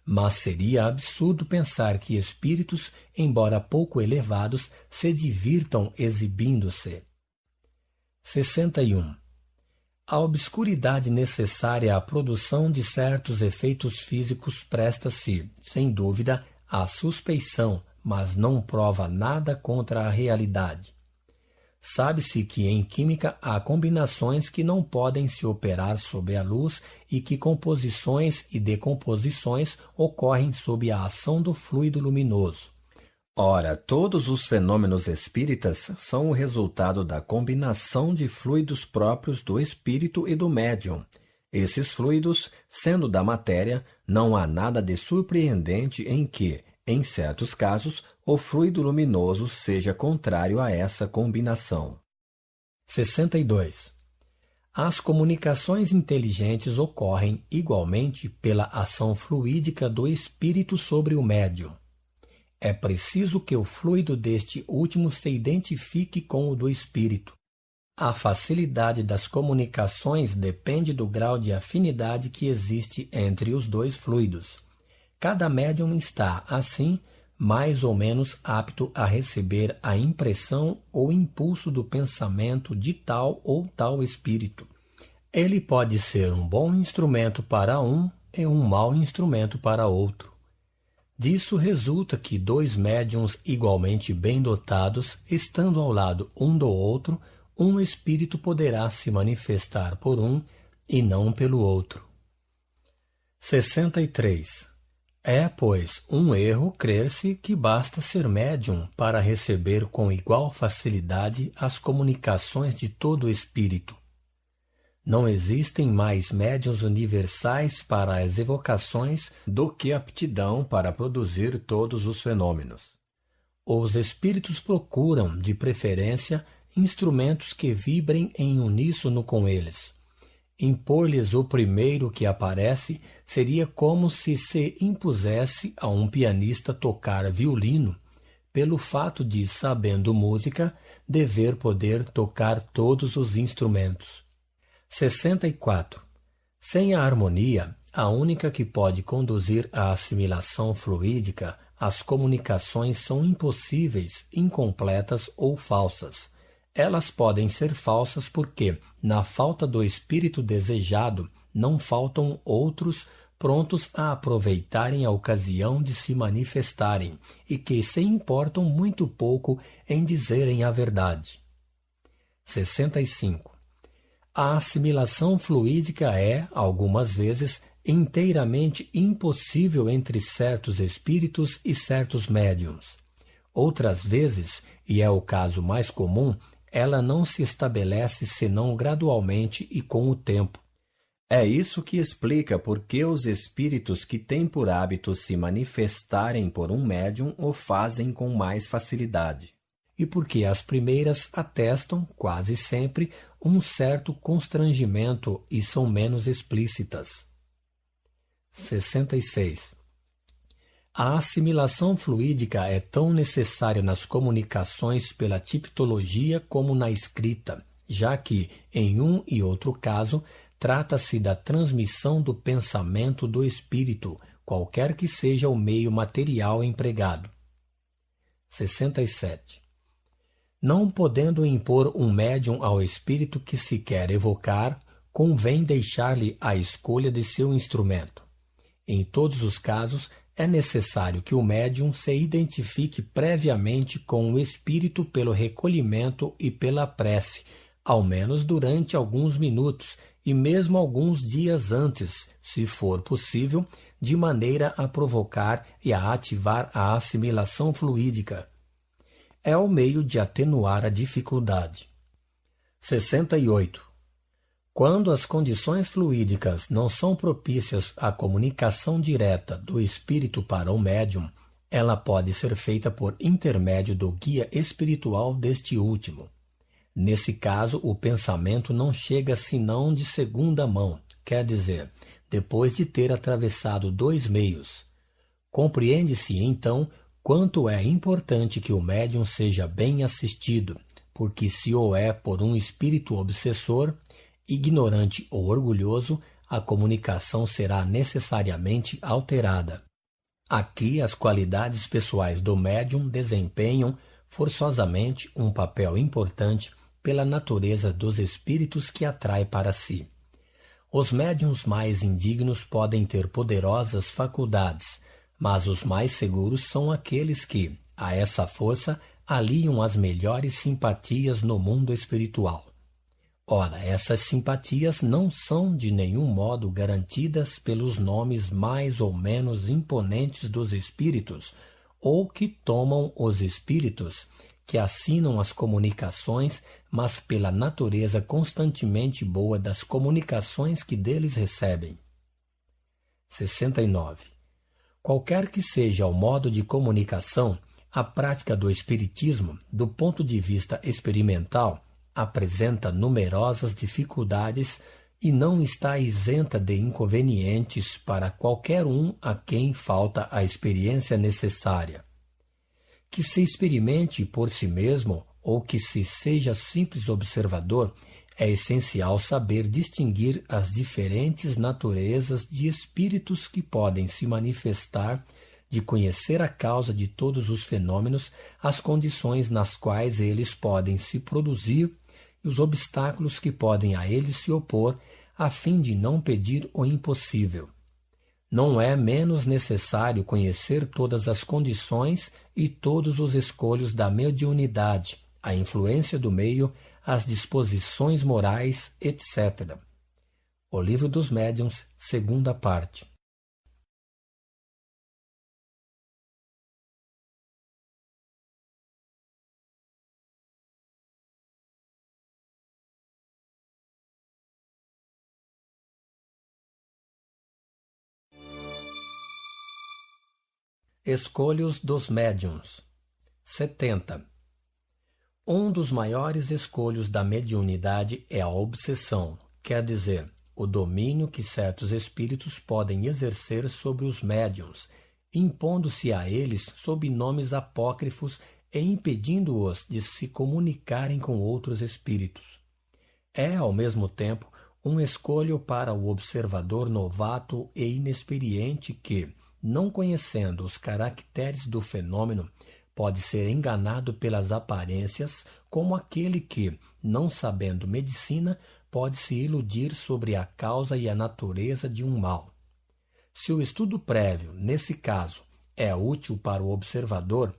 Mas seria absurdo pensar que espíritos, embora pouco elevados, se divirtam exibindo-se. 61. A obscuridade necessária à produção de certos efeitos físicos presta-se, sem dúvida, à suspeição, mas não prova nada contra a realidade. Sabe-se que em química há combinações que não podem se operar sob a luz e que composições e decomposições ocorrem sob a ação do fluido luminoso. Ora, todos os fenômenos espíritas são o resultado da combinação de fluidos próprios do espírito e do médium. Esses fluidos, sendo da matéria, não há nada de surpreendente em que, em certos casos, o fluido luminoso seja contrário a essa combinação. 62. As comunicações inteligentes ocorrem igualmente pela ação fluídica do espírito sobre o médium. É preciso que o fluido deste último se identifique com o do espírito. A facilidade das comunicações depende do grau de afinidade que existe entre os dois fluidos. Cada médium está, assim, mais ou menos apto a receber a impressão ou impulso do pensamento de tal ou tal espírito. Ele pode ser um bom instrumento para um e um mau instrumento para outro. Disso resulta que dois médiuns igualmente bem dotados, estando ao lado um do outro, um espírito poderá se manifestar por um e não pelo outro. 63. É, pois, um erro crer-se que basta ser médium para receber com igual facilidade as comunicações de todo o espírito. Não existem mais médiuns universais para as evocações do que aptidão para produzir todos os fenômenos. Os espíritos procuram, de preferência, instrumentos que vibrem em uníssono com eles. Impor-lhes o primeiro que aparece seria como se impusesse a um pianista tocar violino, pelo fato de, sabendo música, dever poder tocar todos os instrumentos. 64. Sem a harmonia, a única que pode conduzir à assimilação fluídica, as comunicações são impossíveis, incompletas ou falsas. Elas podem ser falsas porque, na falta do espírito desejado, não faltam outros prontos a aproveitarem a ocasião de se manifestarem e que se importam muito pouco em dizerem a verdade. 65. A assimilação fluídica é, algumas vezes, inteiramente impossível entre certos espíritos e certos médiuns. Outras vezes, e é o caso mais comum, ela não se estabelece senão gradualmente e com o tempo. É isso que explica por que os espíritos que têm por hábito se manifestarem por um médium o fazem com mais facilidade. E porque as primeiras atestam, quase sempre, um certo constrangimento e são menos explícitas. 66. A assimilação fluídica é tão necessária nas comunicações pela tipologia como na escrita, já que, em um e outro caso, trata-se da transmissão do pensamento do espírito, qualquer que seja o meio material empregado. 67. Não podendo impor um médium ao espírito que se quer evocar, convém deixar-lhe a escolha de seu instrumento. Em todos os casos, é necessário que o médium se identifique previamente com o espírito pelo recolhimento e pela prece, ao menos durante alguns minutos e mesmo alguns dias antes, se for possível, de maneira a provocar e a ativar a assimilação fluídica. É o meio de atenuar a dificuldade. 68. Quando as condições fluídicas não são propícias à comunicação direta do espírito para o médium, ela pode ser feita por intermédio do guia espiritual deste último. Nesse caso, o pensamento não chega senão de segunda mão, quer dizer, depois de ter atravessado dois meios. Compreende-se, então, quanto é importante que o médium seja bem assistido, porque se o é por um espírito obsessor, ignorante ou orgulhoso, a comunicação será necessariamente alterada. Aqui as qualidades pessoais do médium desempenham forçosamente um papel importante pela natureza dos espíritos que atrai para si. Os médiuns mais indignos podem ter poderosas faculdades, mas os mais seguros são aqueles que, a essa força, aliam as melhores simpatias no mundo espiritual. Ora, essas simpatias não são de nenhum modo garantidas pelos nomes mais ou menos imponentes dos espíritos, ou que tomam os espíritos, que assinam as comunicações, mas pela natureza constantemente boa das comunicações que deles recebem. 69. Qualquer que seja o modo de comunicação, a prática do espiritismo, do ponto de vista experimental, apresenta numerosas dificuldades e não está isenta de inconvenientes para qualquer um a quem falta a experiência necessária. Que se experimente por si mesmo ou que se seja simples observador, é essencial saber distinguir as diferentes naturezas de espíritos que podem se manifestar, de conhecer a causa de todos os fenômenos, as condições nas quais eles podem se produzir e os obstáculos que podem a eles se opor, a fim de não pedir o impossível. Não é menos necessário conhecer todas as condições e todos os escolhos da mediunidade, a influência do meio, as disposições morais, etc. O Livro dos Médiuns, segunda parte. Escolhos dos médiuns. 70. Um dos maiores escolhos da mediunidade é a obsessão, quer dizer, o domínio que certos espíritos podem exercer sobre os médiuns, impondo-se a eles sob nomes apócrifos e impedindo-os de se comunicarem com outros espíritos. É, ao mesmo tempo, um escolho para o observador novato e inexperiente que, não conhecendo os caracteres do fenômeno, pode ser enganado pelas aparências, como aquele que, não sabendo medicina, pode se iludir sobre a causa e a natureza de um mal. Se o estudo prévio, nesse caso, é útil para o observador,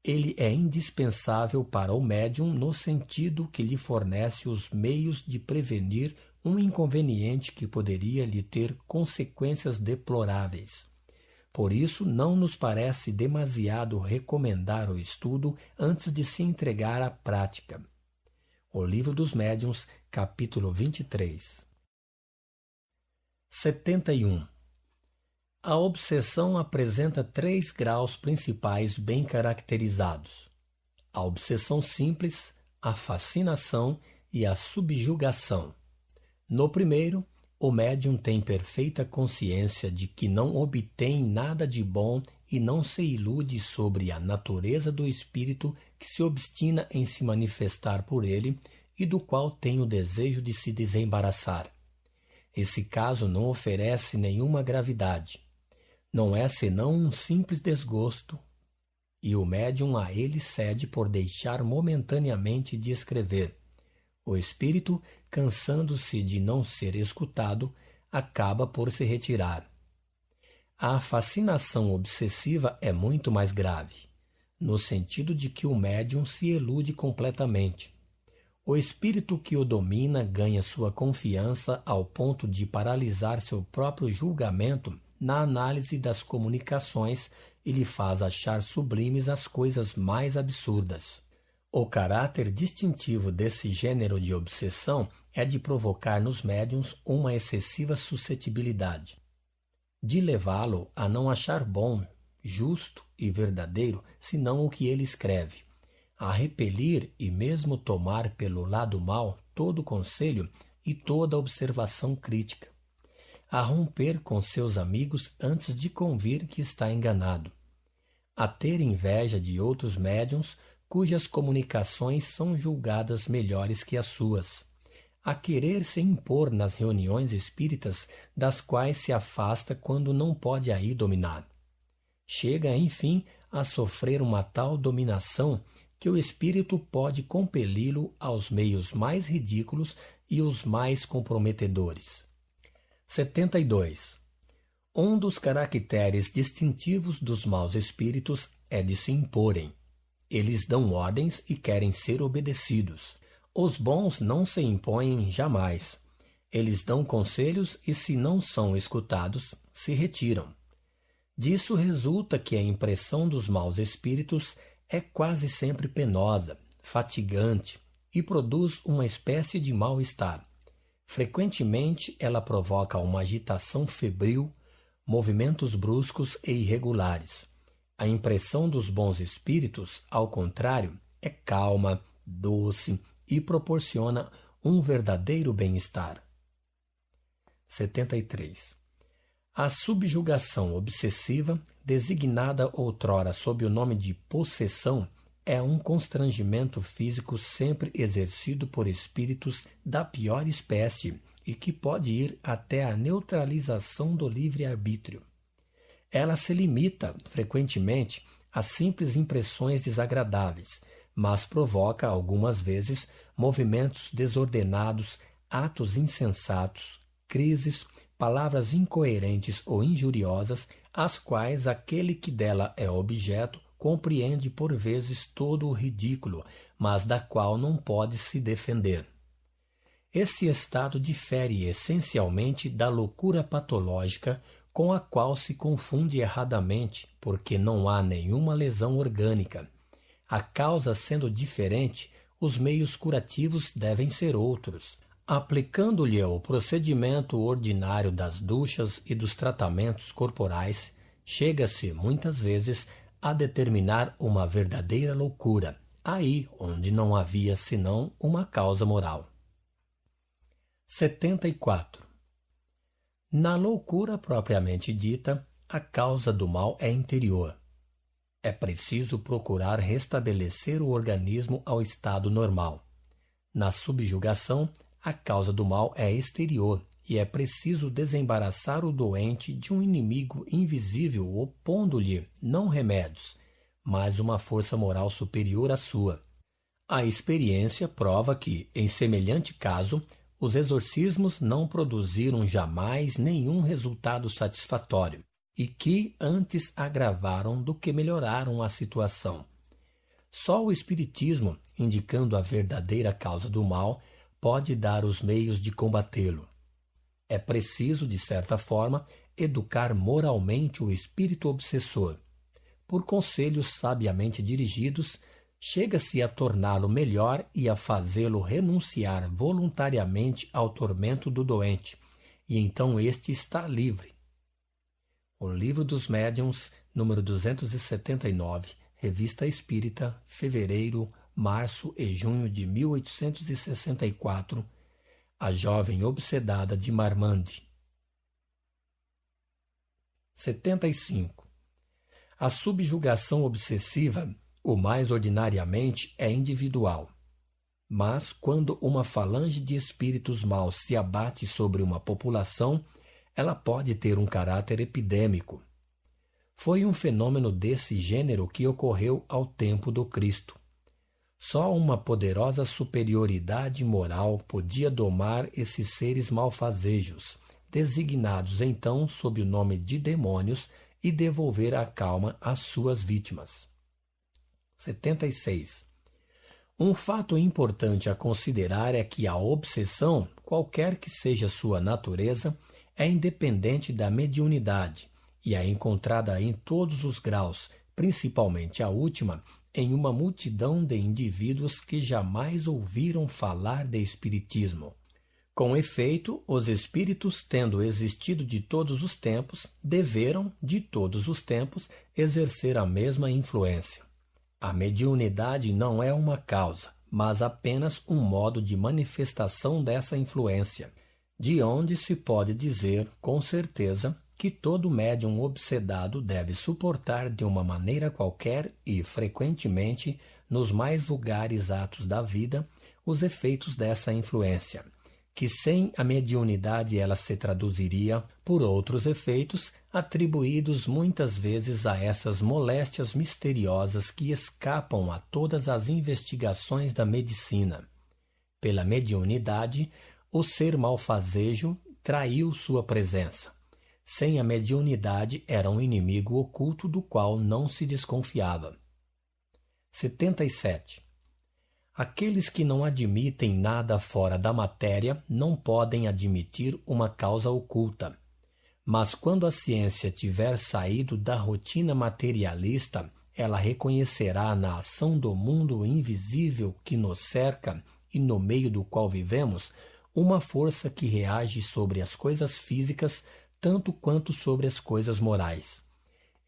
ele é indispensável para o médium no sentido que lhe fornece os meios de prevenir um inconveniente que poderia lhe ter consequências deploráveis. Por isso, não nos parece demasiado recomendar o estudo antes de se entregar à prática. O Livro dos Médiuns, capítulo 23. 71. A obsessão apresenta 3 graus principais bem caracterizados: a obsessão simples, a fascinação e a subjugação. No primeiro, o médium tem perfeita consciência de que não obtém nada de bom e não se ilude sobre a natureza do espírito que se obstina em se manifestar por ele e do qual tem o desejo de se desembaraçar. Esse caso não oferece nenhuma gravidade. Não é senão um simples desgosto, e o médium a ele cede por deixar momentaneamente de escrever. O espírito, cansando-se de não ser escutado, acaba por se retirar. A fascinação obsessiva é muito mais grave, no sentido de que o médium se ilude completamente. O espírito que o domina ganha sua confiança ao ponto de paralisar seu próprio julgamento na análise das comunicações e lhe faz achar sublimes as coisas mais absurdas. O caráter distintivo desse gênero de obsessão é de provocar nos médiuns uma excessiva suscetibilidade, de levá-lo a não achar bom, justo e verdadeiro senão o que ele escreve, a repelir e mesmo tomar pelo lado mau todo conselho e toda observação crítica, a romper com seus amigos antes de convir que está enganado, a ter inveja de outros médiuns cujas comunicações são julgadas melhores que as suas, a querer se impor nas reuniões espíritas das quais se afasta quando não pode aí dominar. Chega, enfim, a sofrer uma tal dominação que o espírito pode compeli-lo aos meios mais ridículos e os mais comprometedores. 72. Um dos caracteres distintivos dos maus espíritos é de se imporem. Eles dão ordens e querem ser obedecidos. Os bons não se impõem jamais. Eles dão conselhos e, se não são escutados, se retiram. Disso resulta que a impressão dos maus espíritos é quase sempre penosa, fatigante e produz uma espécie de mal-estar. Frequentemente ela provoca uma agitação febril, movimentos bruscos e irregulares. A impressão dos bons espíritos, ao contrário, é calma, doce e proporciona um verdadeiro bem-estar. 73. A subjugação obsessiva, designada outrora sob o nome de possessão, é um constrangimento físico sempre exercido por espíritos da pior espécie e que pode ir até a neutralização do livre-arbítrio. Ela se limita, frequentemente, a simples impressões desagradáveis, mas provoca, algumas vezes, movimentos desordenados, atos insensatos, crises, palavras incoerentes ou injuriosas, as quais aquele que dela é objeto compreende por vezes todo o ridículo, mas da qual não pode se defender. Esse estado difere essencialmente da loucura patológica com a qual se confunde erradamente, porque não há nenhuma lesão orgânica. A causa sendo diferente, os meios curativos devem ser outros. Aplicando-lhe o procedimento ordinário das duchas e dos tratamentos corporais, chega-se, muitas vezes, a determinar uma verdadeira loucura, aí onde não havia senão uma causa moral. 74. Na loucura propriamente dita, a causa do mal é interior. É preciso procurar restabelecer o organismo ao estado normal. Na subjugação, a causa do mal é exterior e é preciso desembaraçar o doente de um inimigo invisível, opondo-lhe não remédios, mas uma força moral superior à sua. A experiência prova que, em semelhante caso, os exorcismos não produziram jamais nenhum resultado satisfatório e que antes agravaram do que melhoraram a situação. Só o Espiritismo, indicando a verdadeira causa do mal, pode dar os meios de combatê-lo. É preciso, de certa forma, educar moralmente o espírito obsessor. Por conselhos sabiamente dirigidos, chega-se a torná-lo melhor e a fazê-lo renunciar voluntariamente ao tormento do doente, e então este está livre. O Livro dos Médiuns, número 279, Revista Espírita, fevereiro, março e junho de 1864, A Jovem Obsedada de Marmande. 75. A subjugação obsessiva, o mais ordinariamente, é individual. Mas, quando uma falange de espíritos maus se abate sobre uma população, ela pode ter um caráter epidêmico. Foi um fenômeno desse gênero que ocorreu ao tempo do Cristo. Só uma poderosa superioridade moral podia domar esses seres malfazejos, designados então sob o nome de demônios, e devolver a calma às suas vítimas. 76. Um fato importante a considerar é que a obsessão, qualquer que seja sua natureza, é independente da mediunidade e é encontrada em todos os graus, principalmente a última, em uma multidão de indivíduos que jamais ouviram falar de espiritismo. Com efeito, os espíritos, tendo existido de todos os tempos, deveram, de todos os tempos, exercer a mesma influência. A mediunidade não é uma causa, mas apenas um modo de manifestação dessa influência, de onde se pode dizer, com certeza, que todo médium obsedado deve suportar de uma maneira qualquer e, frequentemente, nos mais vulgares atos da vida, os efeitos dessa influência, que sem a mediunidade ela se traduziria por outros efeitos atribuídos muitas vezes a essas moléstias misteriosas que escapam a todas as investigações da medicina. Pela mediunidade, o ser malfazejo traiu sua presença. Sem a mediunidade era um inimigo oculto do qual não se desconfiava. 77. Aqueles que não admitem nada fora da matéria não podem admitir uma causa oculta. Mas quando a ciência tiver saído da rotina materialista, ela reconhecerá na ação do mundo invisível que nos cerca e no meio do qual vivemos uma força que reage sobre as coisas físicas tanto quanto sobre as coisas morais.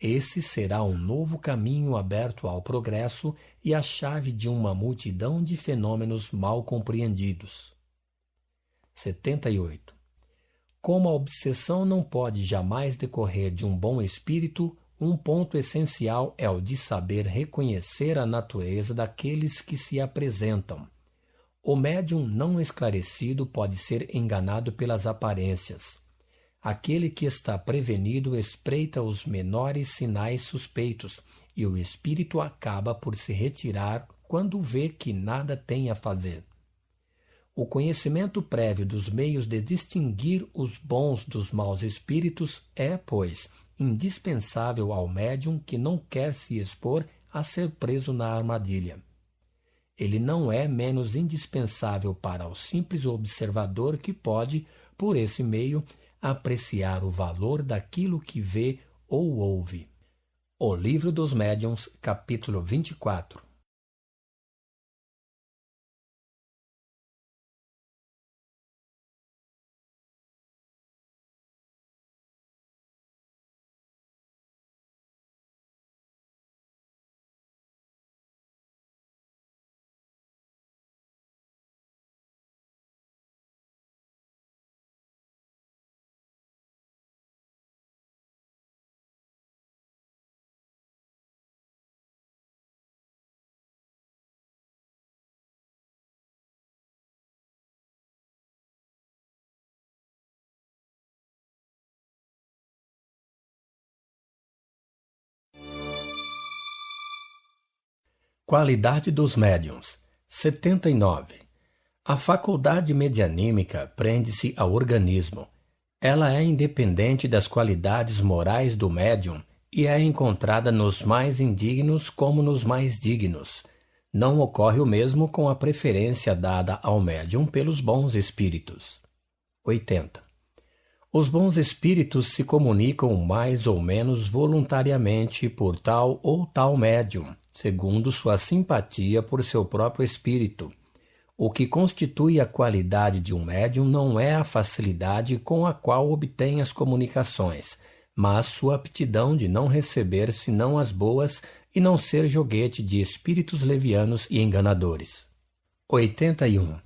Esse será um novo caminho aberto ao progresso e a chave de uma multidão de fenômenos mal compreendidos. 78. Como a obsessão não pode jamais decorrer de um bom espírito, um ponto essencial é o de saber reconhecer a natureza daqueles que se apresentam. O médium não esclarecido pode ser enganado pelas aparências. Aquele que está prevenido espreita os menores sinais suspeitos e o espírito acaba por se retirar quando vê que nada tem a fazer. O conhecimento prévio dos meios de distinguir os bons dos maus espíritos é, pois, indispensável ao médium que não quer se expor a ser preso na armadilha. Ele não é menos indispensável para o simples observador que pode, por esse meio, apreciar o valor daquilo que vê ou ouve. O Livro dos Médiuns, capítulo 24. Qualidade dos médiuns. 79. A faculdade medianímica prende-se ao organismo. Ela é independente das qualidades morais do médium e é encontrada nos mais indignos como nos mais dignos. Não ocorre o mesmo com a preferência dada ao médium pelos bons espíritos. 80. Os bons espíritos se comunicam mais ou menos voluntariamente por tal ou tal médium, segundo sua simpatia por seu próprio espírito. O que constitui a qualidade de um médium não é a facilidade com a qual obtém as comunicações, mas sua aptidão de não receber senão as boas e não ser joguete de espíritos levianos e enganadores. 81.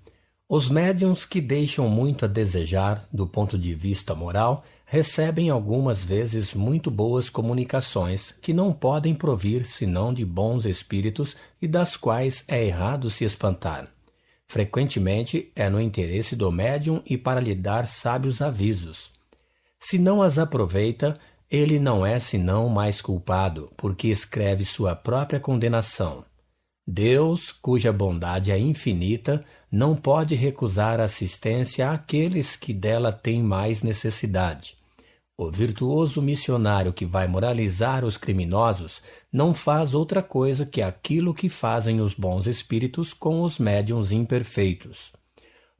Os médiuns que deixam muito a desejar, do ponto de vista moral, recebem algumas vezes muito boas comunicações que não podem provir senão de bons espíritos e das quais é errado se espantar. Frequentemente é no interesse do médium e para lhe dar sábios avisos. Se não as aproveita, ele não é senão mais culpado, porque escreve sua própria condenação. Deus, cuja bondade é infinita, não pode recusar assistência àqueles que dela têm mais necessidade. O virtuoso missionário que vai moralizar os criminosos não faz outra coisa que aquilo que fazem os bons espíritos com os médiuns imperfeitos.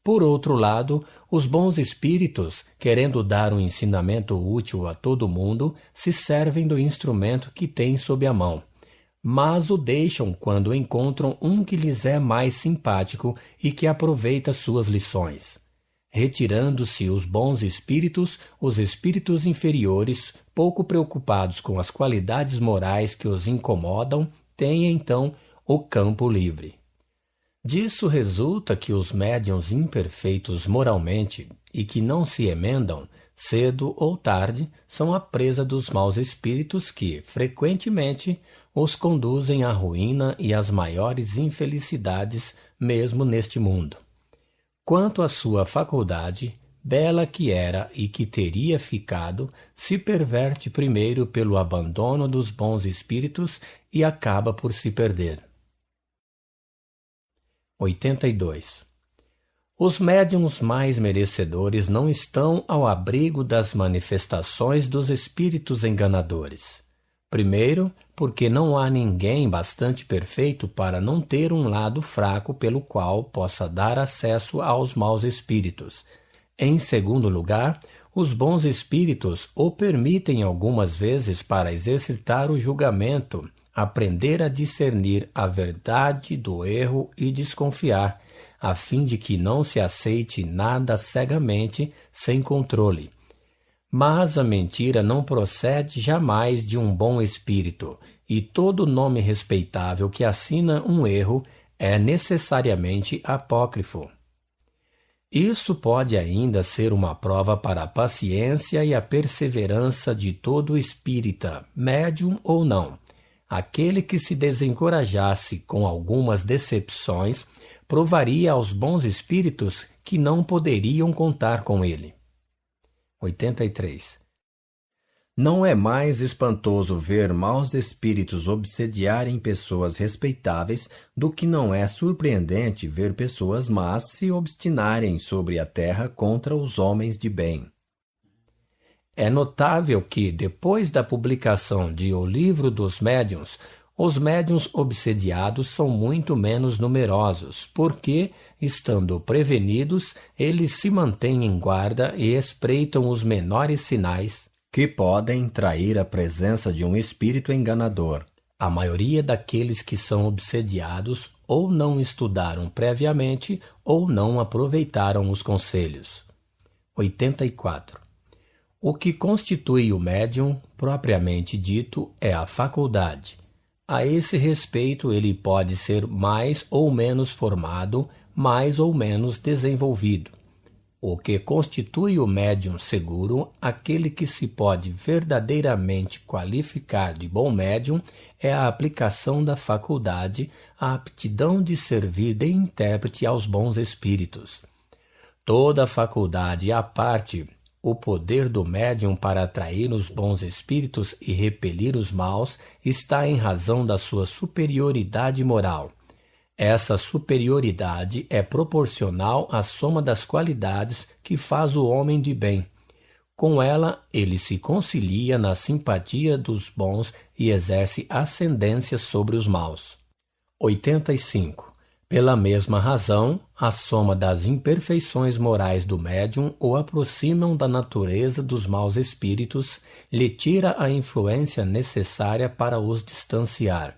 Por outro lado, os bons espíritos, querendo dar um ensinamento útil a todo mundo, se servem do instrumento que têm sob a mão, mas o deixam quando encontram um que lhes é mais simpático e que aproveita suas lições. Retirando-se os bons espíritos, os espíritos inferiores, pouco preocupados com as qualidades morais que os incomodam, têm então o campo livre. Disso resulta que os médiuns imperfeitos moralmente e que não se emendam, cedo ou tarde, são a presa dos maus espíritos que, frequentemente, os conduzem à ruína e às maiores infelicidades, mesmo neste mundo. Quanto à sua faculdade, bela que era e que teria ficado, se perverte primeiro pelo abandono dos bons espíritos e acaba por se perder. 82. Os médiuns mais merecedores não estão ao abrigo das manifestações dos espíritos enganadores. Primeiro, porque não há ninguém bastante perfeito para não ter um lado fraco pelo qual possa dar acesso aos maus espíritos. Em segundo lugar, os bons espíritos o permitem algumas vezes para exercitar o julgamento, aprender a discernir a verdade do erro e desconfiar, a fim de que não se aceite nada cegamente, sem controle. Mas a mentira não procede jamais de um bom espírito, e todo nome respeitável que assina um erro é necessariamente apócrifo. Isso pode ainda ser uma prova para a paciência e a perseverança de todo espírita, médium ou não. Aquele que se desencorajasse com algumas decepções provaria aos bons espíritos que não poderiam contar com ele. 83. Não é mais espantoso ver maus espíritos obsediarem pessoas respeitáveis do que não é surpreendente ver pessoas más se obstinarem sobre a terra contra os homens de bem. É notável que, depois da publicação de O Livro dos Médiuns, os médiuns obsediados são muito menos numerosos, porque, estando prevenidos, eles se mantêm em guarda e espreitam os menores sinais que podem trair a presença de um espírito enganador. A maioria daqueles que são obsediados ou não estudaram previamente ou não aproveitaram os conselhos. 84. O que constitui o médium, propriamente dito, é a faculdade. A esse respeito, ele pode ser mais ou menos formado, mais ou menos desenvolvido. O que constitui o médium seguro, aquele que se pode verdadeiramente qualificar de bom médium, é a aplicação da faculdade, a aptidão de servir de intérprete aos bons espíritos. Toda a faculdade à parte, o poder do médium para atrair os bons espíritos e repelir os maus está em razão da sua superioridade moral. Essa superioridade é proporcional à soma das qualidades que faz o homem de bem. Com ela, ele se concilia na simpatia dos bons e exerce ascendência sobre os maus. 85. Pela mesma razão, a soma das imperfeições morais do médium o aproximam da natureza dos maus espíritos, lhe tira a influência necessária para os distanciar.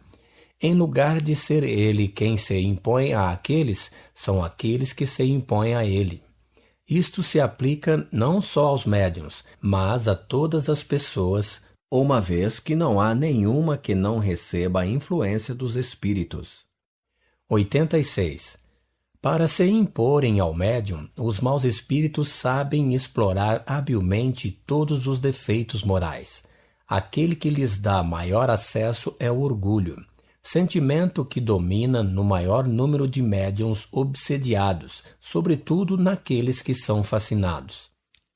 Em lugar de ser ele quem se impõe a aqueles, são aqueles que se impõem a ele. Isto se aplica não só aos médiuns, mas a todas as pessoas, uma vez que não há nenhuma que não receba a influência dos espíritos. 86. Para se imporem ao médium, os maus espíritos sabem explorar habilmente todos os defeitos morais. Aquele que lhes dá maior acesso é o orgulho, sentimento que domina no maior número de médiuns obsediados, sobretudo naqueles que são fascinados.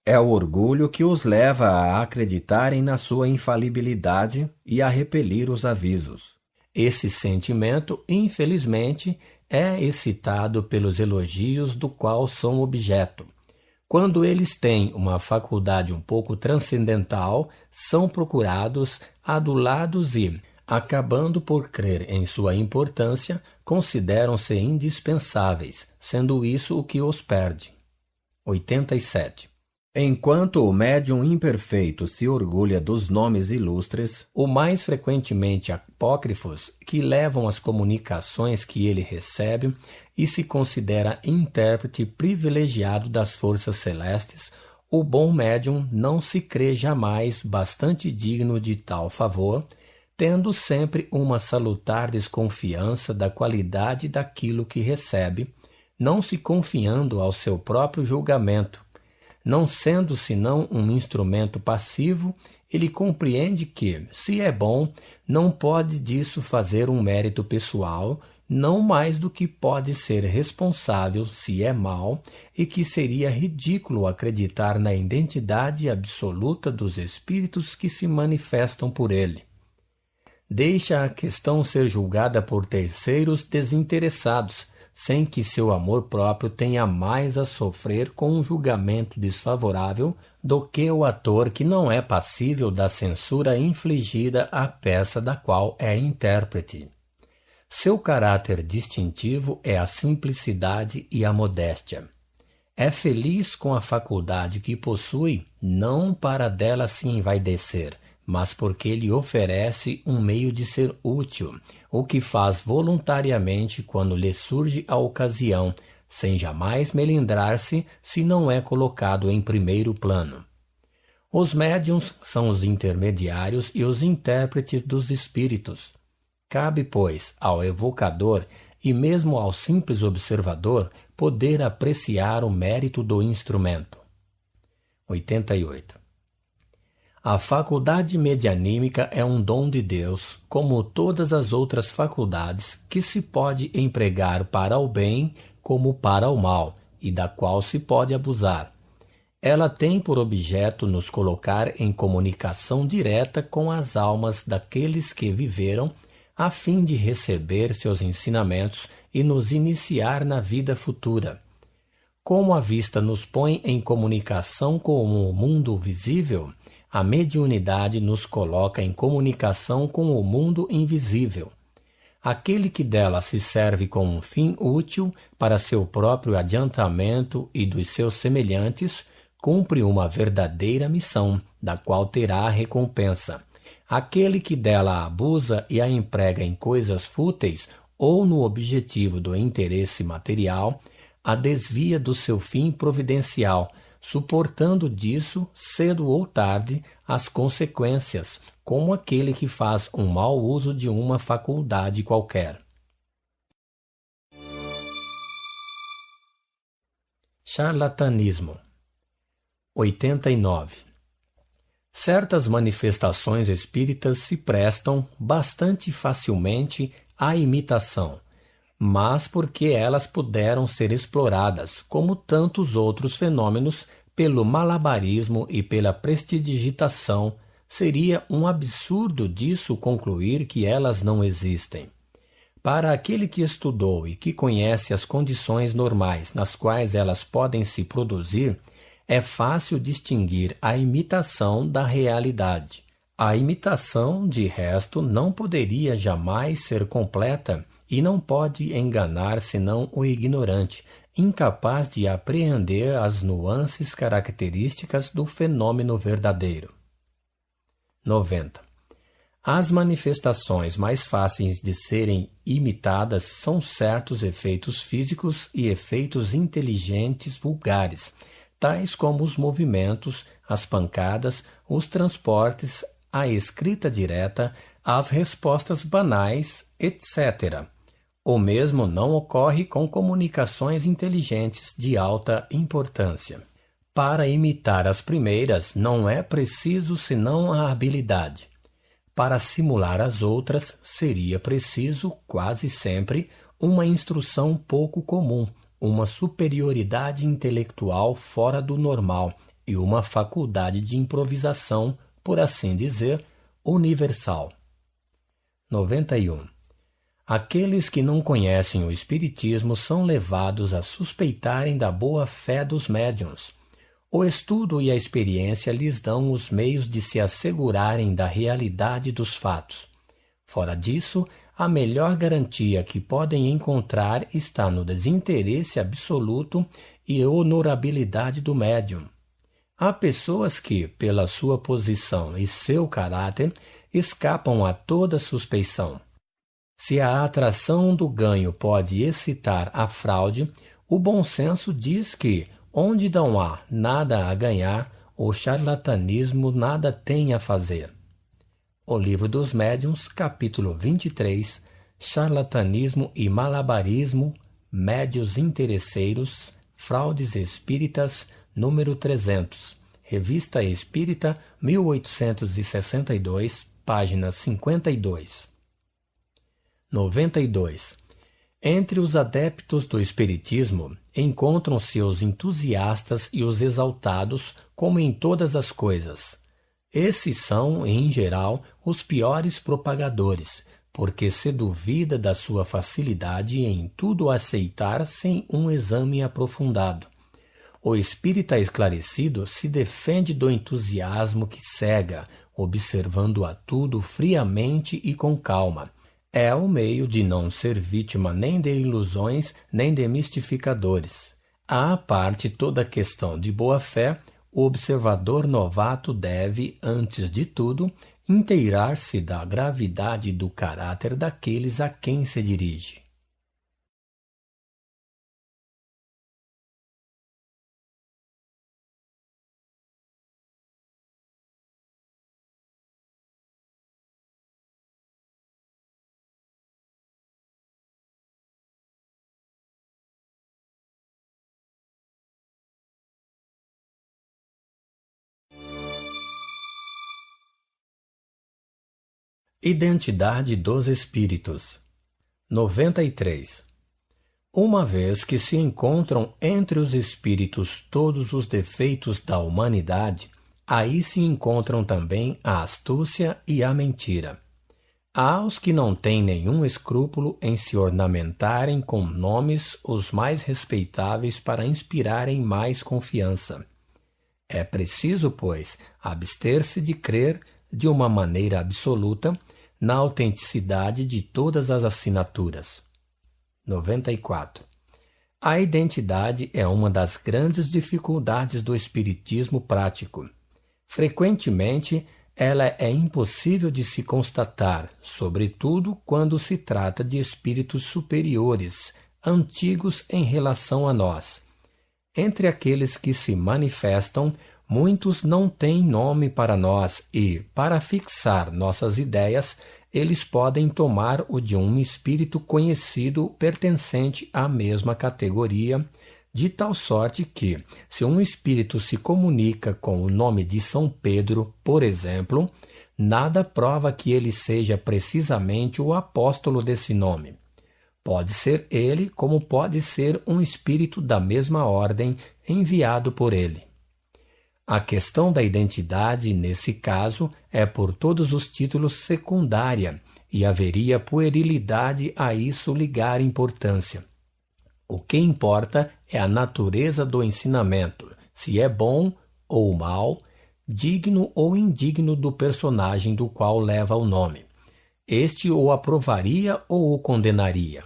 É o orgulho que os leva a acreditarem na sua infalibilidade e a repelir os avisos. Esse sentimento, infelizmente, é excitado pelos elogios do qual são objeto. Quando eles têm uma faculdade um pouco transcendental, são procurados, adulados e, acabando por crer em sua importância, consideram-se indispensáveis, sendo isso o que os perde. 87. Enquanto o médium imperfeito se orgulha dos nomes ilustres, o mais frequentemente apócrifos, que levam as comunicações que ele recebe e se considera intérprete privilegiado das forças celestes, o bom médium não se crê jamais bastante digno de tal favor, tendo sempre uma salutar desconfiança da qualidade daquilo que recebe, não se confiando ao seu próprio julgamento. Não sendo senão um instrumento passivo, ele compreende que, se é bom, não pode disso fazer um mérito pessoal, não mais do que pode ser responsável se é mau, e que seria ridículo acreditar na identidade absoluta dos espíritos que se manifestam por ele. Deixa a questão ser julgada por terceiros desinteressados, sem que seu amor próprio tenha mais a sofrer com um julgamento desfavorável do que o ator que não é passível da censura infligida à peça da qual é intérprete. Seu caráter distintivo é a simplicidade e a modéstia. É feliz com a faculdade que possui, não para dela se envaidecer, mas porque lhe oferece um meio de ser útil, o que faz voluntariamente quando lhe surge a ocasião, sem jamais melindrar-se se não é colocado em primeiro plano. Os médiuns são os intermediários e os intérpretes dos espíritos. Cabe, pois, ao evocador e mesmo ao simples observador poder apreciar o mérito do instrumento. 88. A faculdade medianímica é um dom de Deus, como todas as outras faculdades, que se pode empregar para o bem como para o mal, e da qual se pode abusar. Ela tem por objeto nos colocar em comunicação direta com as almas daqueles que viveram, a fim de receber seus ensinamentos e nos iniciar na vida futura. Como a vista nos põe em comunicação com o mundo visível, a mediunidade nos coloca em comunicação com o mundo invisível. Aquele que dela se serve com um fim útil para seu próprio adiantamento e dos seus semelhantes, cumpre uma verdadeira missão, da qual terá a recompensa. Aquele que dela abusa e a emprega em coisas fúteis ou no objetivo do interesse material, a desvia do seu fim providencial, suportando disso, cedo ou tarde, as consequências, como aquele que faz um mau uso de uma faculdade qualquer. Charlatanismo. 89. Certas manifestações espíritas se prestam bastante facilmente à imitação, mas porque elas puderam ser exploradas, como tantos outros fenômenos, pelo malabarismo e pela prestidigitação, seria um absurdo disso concluir que elas não existem. Para aquele que estudou e que conhece as condições normais nas quais elas podem se produzir, é fácil distinguir a imitação da realidade. A imitação, de resto, não poderia jamais ser completa e não pode enganar senão o ignorante, incapaz de apreender as nuances características do fenômeno verdadeiro. 90. As manifestações mais fáceis de serem imitadas são certos efeitos físicos e efeitos inteligentes vulgares, tais como os movimentos, as pancadas, os transportes, a escrita direta, as respostas banais, etc. O mesmo não ocorre com comunicações inteligentes de alta importância. Para imitar as primeiras, não é preciso senão a habilidade. Para simular as outras, seria preciso, quase sempre, uma instrução pouco comum, uma superioridade intelectual fora do normal e uma faculdade de improvisação, por assim dizer, universal. 91. Aqueles que não conhecem o Espiritismo são levados a suspeitarem da boa-fé dos médiuns. O estudo e a experiência lhes dão os meios de se assegurarem da realidade dos fatos. Fora disso, a melhor garantia que podem encontrar está no desinteresse absoluto e honorabilidade do médium. Há pessoas que, pela sua posição e seu caráter, escapam a toda suspeição. Se a atração do ganho pode excitar a fraude, o bom senso diz que, onde não há nada a ganhar, o charlatanismo nada tem a fazer. O Livro dos Médiuns, capítulo 23, Charlatanismo e Malabarismo, Médios Interesseiros, Fraudes Espíritas, número 300, Revista Espírita, 1862, página 52. 92. Entre os adeptos do Espiritismo, encontram-se os entusiastas e os exaltados, como em todas as coisas. Esses são, em geral, os piores propagadores, porque se duvida da sua facilidade em tudo aceitar sem um exame aprofundado. O espírita esclarecido se defende do entusiasmo que cega, observando a tudo friamente e com calma. É o meio de não ser vítima nem de ilusões, nem de mistificadores. À parte toda questão de boa-fé, o observador novato deve, antes de tudo, inteirar-se da gravidade do caráter daqueles a quem se dirige. Identidade dos espíritos. 93. Uma vez que se encontram entre os espíritos todos os defeitos da humanidade, aí se encontram também a astúcia e a mentira. Há os que não têm nenhum escrúpulo em se ornamentarem com nomes os mais respeitáveis para inspirarem mais confiança. É preciso, pois, abster-se de crer de uma maneira absoluta na autenticidade de todas as assinaturas. 94. A identidade é uma das grandes dificuldades do espiritismo prático. Frequentemente, ela é impossível de se constatar, sobretudo quando se trata de espíritos superiores, antigos em relação a nós. Entre aqueles que se manifestam, muitos não têm nome para nós e, para fixar nossas ideias, eles podem tomar o de um espírito conhecido pertencente à mesma categoria, de tal sorte que, se um espírito se comunica com o nome de São Pedro, por exemplo, nada prova que ele seja precisamente o apóstolo desse nome. Pode ser ele, como pode ser um espírito da mesma ordem enviado por ele. A questão da identidade, nesse caso, é por todos os títulos secundária, e haveria puerilidade a isso ligar importância. O que importa é a natureza do ensinamento, se é bom ou mal, digno ou indigno do personagem do qual leva o nome. Este o aprovaria ou o condenaria.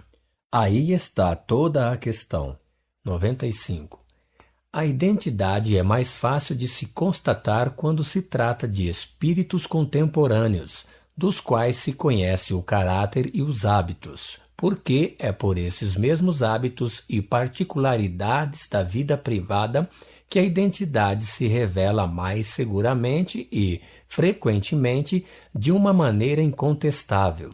Aí está toda a questão. 95. A identidade é mais fácil de se constatar quando se trata de espíritos contemporâneos, dos quais se conhece o caráter e os hábitos, porque é por esses mesmos hábitos e particularidades da vida privada que a identidade se revela mais seguramente e, frequentemente, de uma maneira incontestável.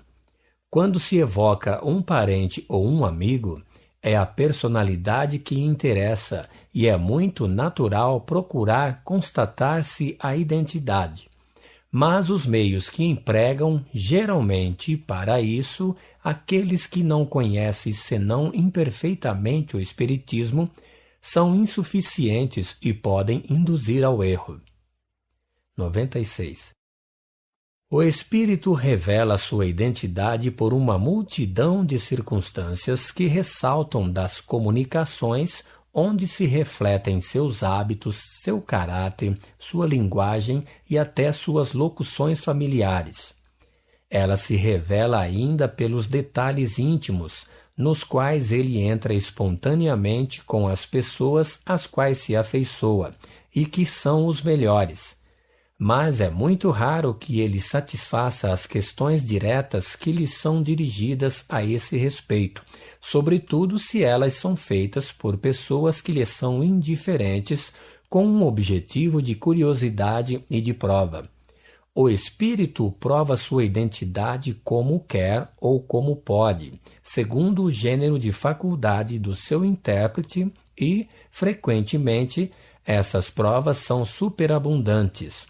Quando se evoca um parente ou um amigo, é a personalidade que interessa e é muito natural procurar constatar-se a identidade. Mas os meios que empregam, geralmente, para isso, aqueles que não conhecem senão imperfeitamente o espiritismo, são insuficientes e podem induzir ao erro. 96. O espírito revela sua identidade por uma multidão de circunstâncias que ressaltam das comunicações onde se refletem seus hábitos, seu caráter, sua linguagem e até suas locuções familiares. Ela se revela ainda pelos detalhes íntimos, nos quais ele entra espontaneamente com as pessoas às quais se afeiçoa, e que são os melhores. Mas é muito raro que ele satisfaça as questões diretas que lhe são dirigidas a esse respeito, sobretudo se elas são feitas por pessoas que lhe são indiferentes com um objetivo de curiosidade e de prova. O espírito prova sua identidade como quer ou como pode, segundo o gênero de faculdade do seu intérprete e, frequentemente, essas provas são superabundantes.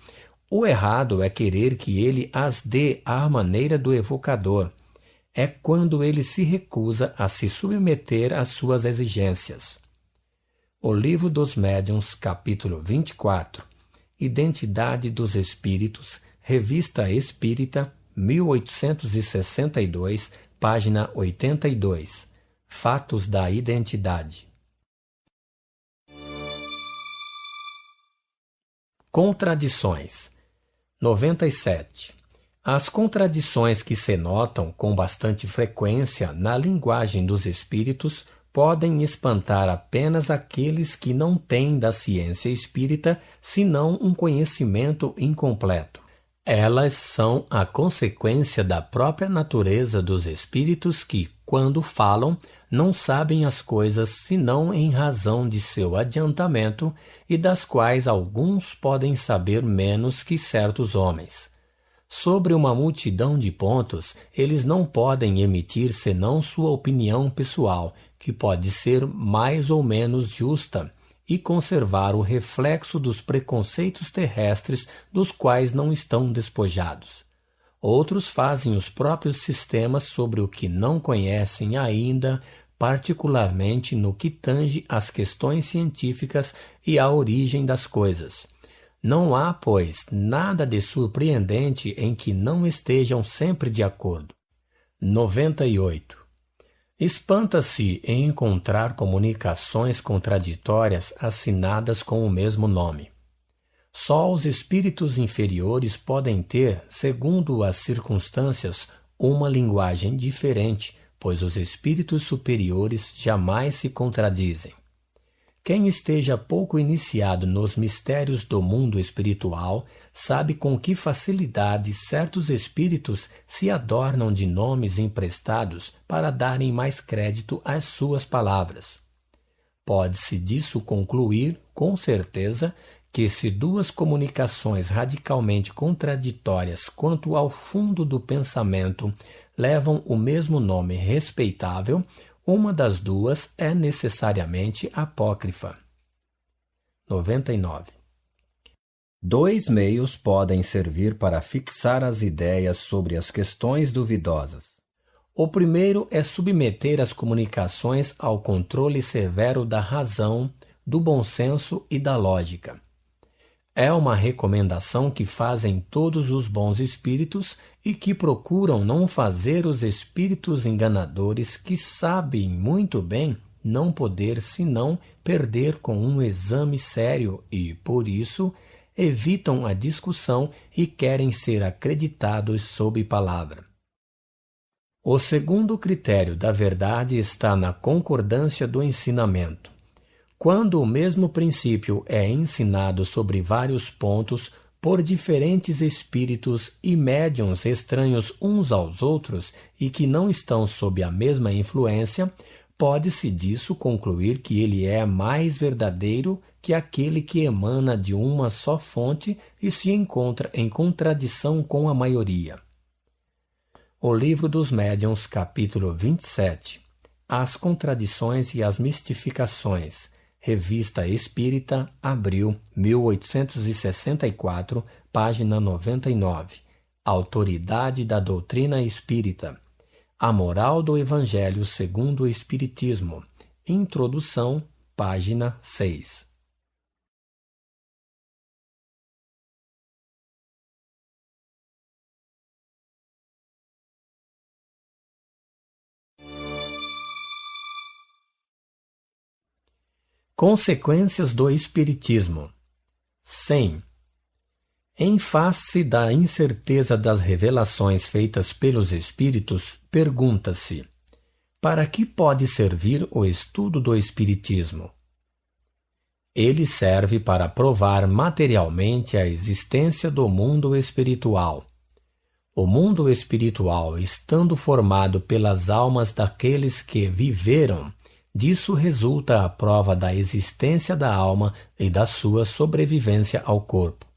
O errado é querer que ele as dê à maneira do evocador. É quando ele se recusa a se submeter às suas exigências. O Livro dos Médiuns, capítulo 24, Identidade dos Espíritos, Revista Espírita, 1862, página 82. Fatos da Identidade. Contradições. 97. As contradições que se notam com bastante frequência na linguagem dos espíritos podem espantar apenas aqueles que não têm da ciência espírita senão um conhecimento incompleto. Elas são a consequência da própria natureza dos espíritos que, quando falam, não sabem as coisas senão em razão de seu adiantamento e das quais alguns podem saber menos que certos homens. Sobre uma multidão de pontos, eles não podem emitir senão sua opinião pessoal, que pode ser mais ou menos justa, e conservar o reflexo dos preconceitos terrestres dos quais não estão despojados. Outros fazem os próprios sistemas sobre o que não conhecem ainda, particularmente no que tange às questões científicas e à origem das coisas. Não há, pois, nada de surpreendente em que não estejam sempre de acordo. 98. Espanta-se em encontrar comunicações contraditórias assinadas com o mesmo nome. Só os espíritos inferiores podem ter, segundo as circunstâncias, uma linguagem diferente, pois os espíritos superiores jamais se contradizem. Quem esteja pouco iniciado nos mistérios do mundo espiritual sabe com que facilidade certos espíritos se adornam de nomes emprestados para darem mais crédito às suas palavras. Pode-se disso concluir, com certeza, que se duas comunicações radicalmente contraditórias quanto ao fundo do pensamento levam o mesmo nome respeitável, uma das duas é necessariamente apócrifa. 99. Dois meios podem servir para fixar as ideias sobre as questões duvidosas. O primeiro é submeter as comunicações ao controle severo da razão, do bom senso e da lógica. É uma recomendação que fazem todos os bons espíritos e que procuram não fazer os espíritos enganadores que sabem muito bem não poder senão perder com um exame sério e, por isso, evitam a discussão e querem ser acreditados sob palavra. O segundo critério da verdade está na concordância do ensinamento. Quando o mesmo princípio é ensinado sobre vários pontos por diferentes espíritos e médiuns estranhos uns aos outros e que não estão sob a mesma influência, pode-se disso concluir que ele é mais verdadeiro que aquele que emana de uma só fonte e se encontra em contradição com a maioria. O Livro dos Médiuns, capítulo 27. As contradições e as mistificações. Revista Espírita, abril, 1864, página 99. Autoridade da doutrina espírita. A moral do Evangelho segundo o Espiritismo. Introdução, página 6. Consequências do Espiritismo. 100. Em face da incerteza das revelações feitas pelos Espíritos, pergunta-se: para que pode servir o estudo do Espiritismo? Ele serve para provar materialmente a existência do mundo espiritual. O mundo espiritual, estando formado pelas almas daqueles que viveram, disso resulta a prova da existência da alma e da sua sobrevivência ao corpo.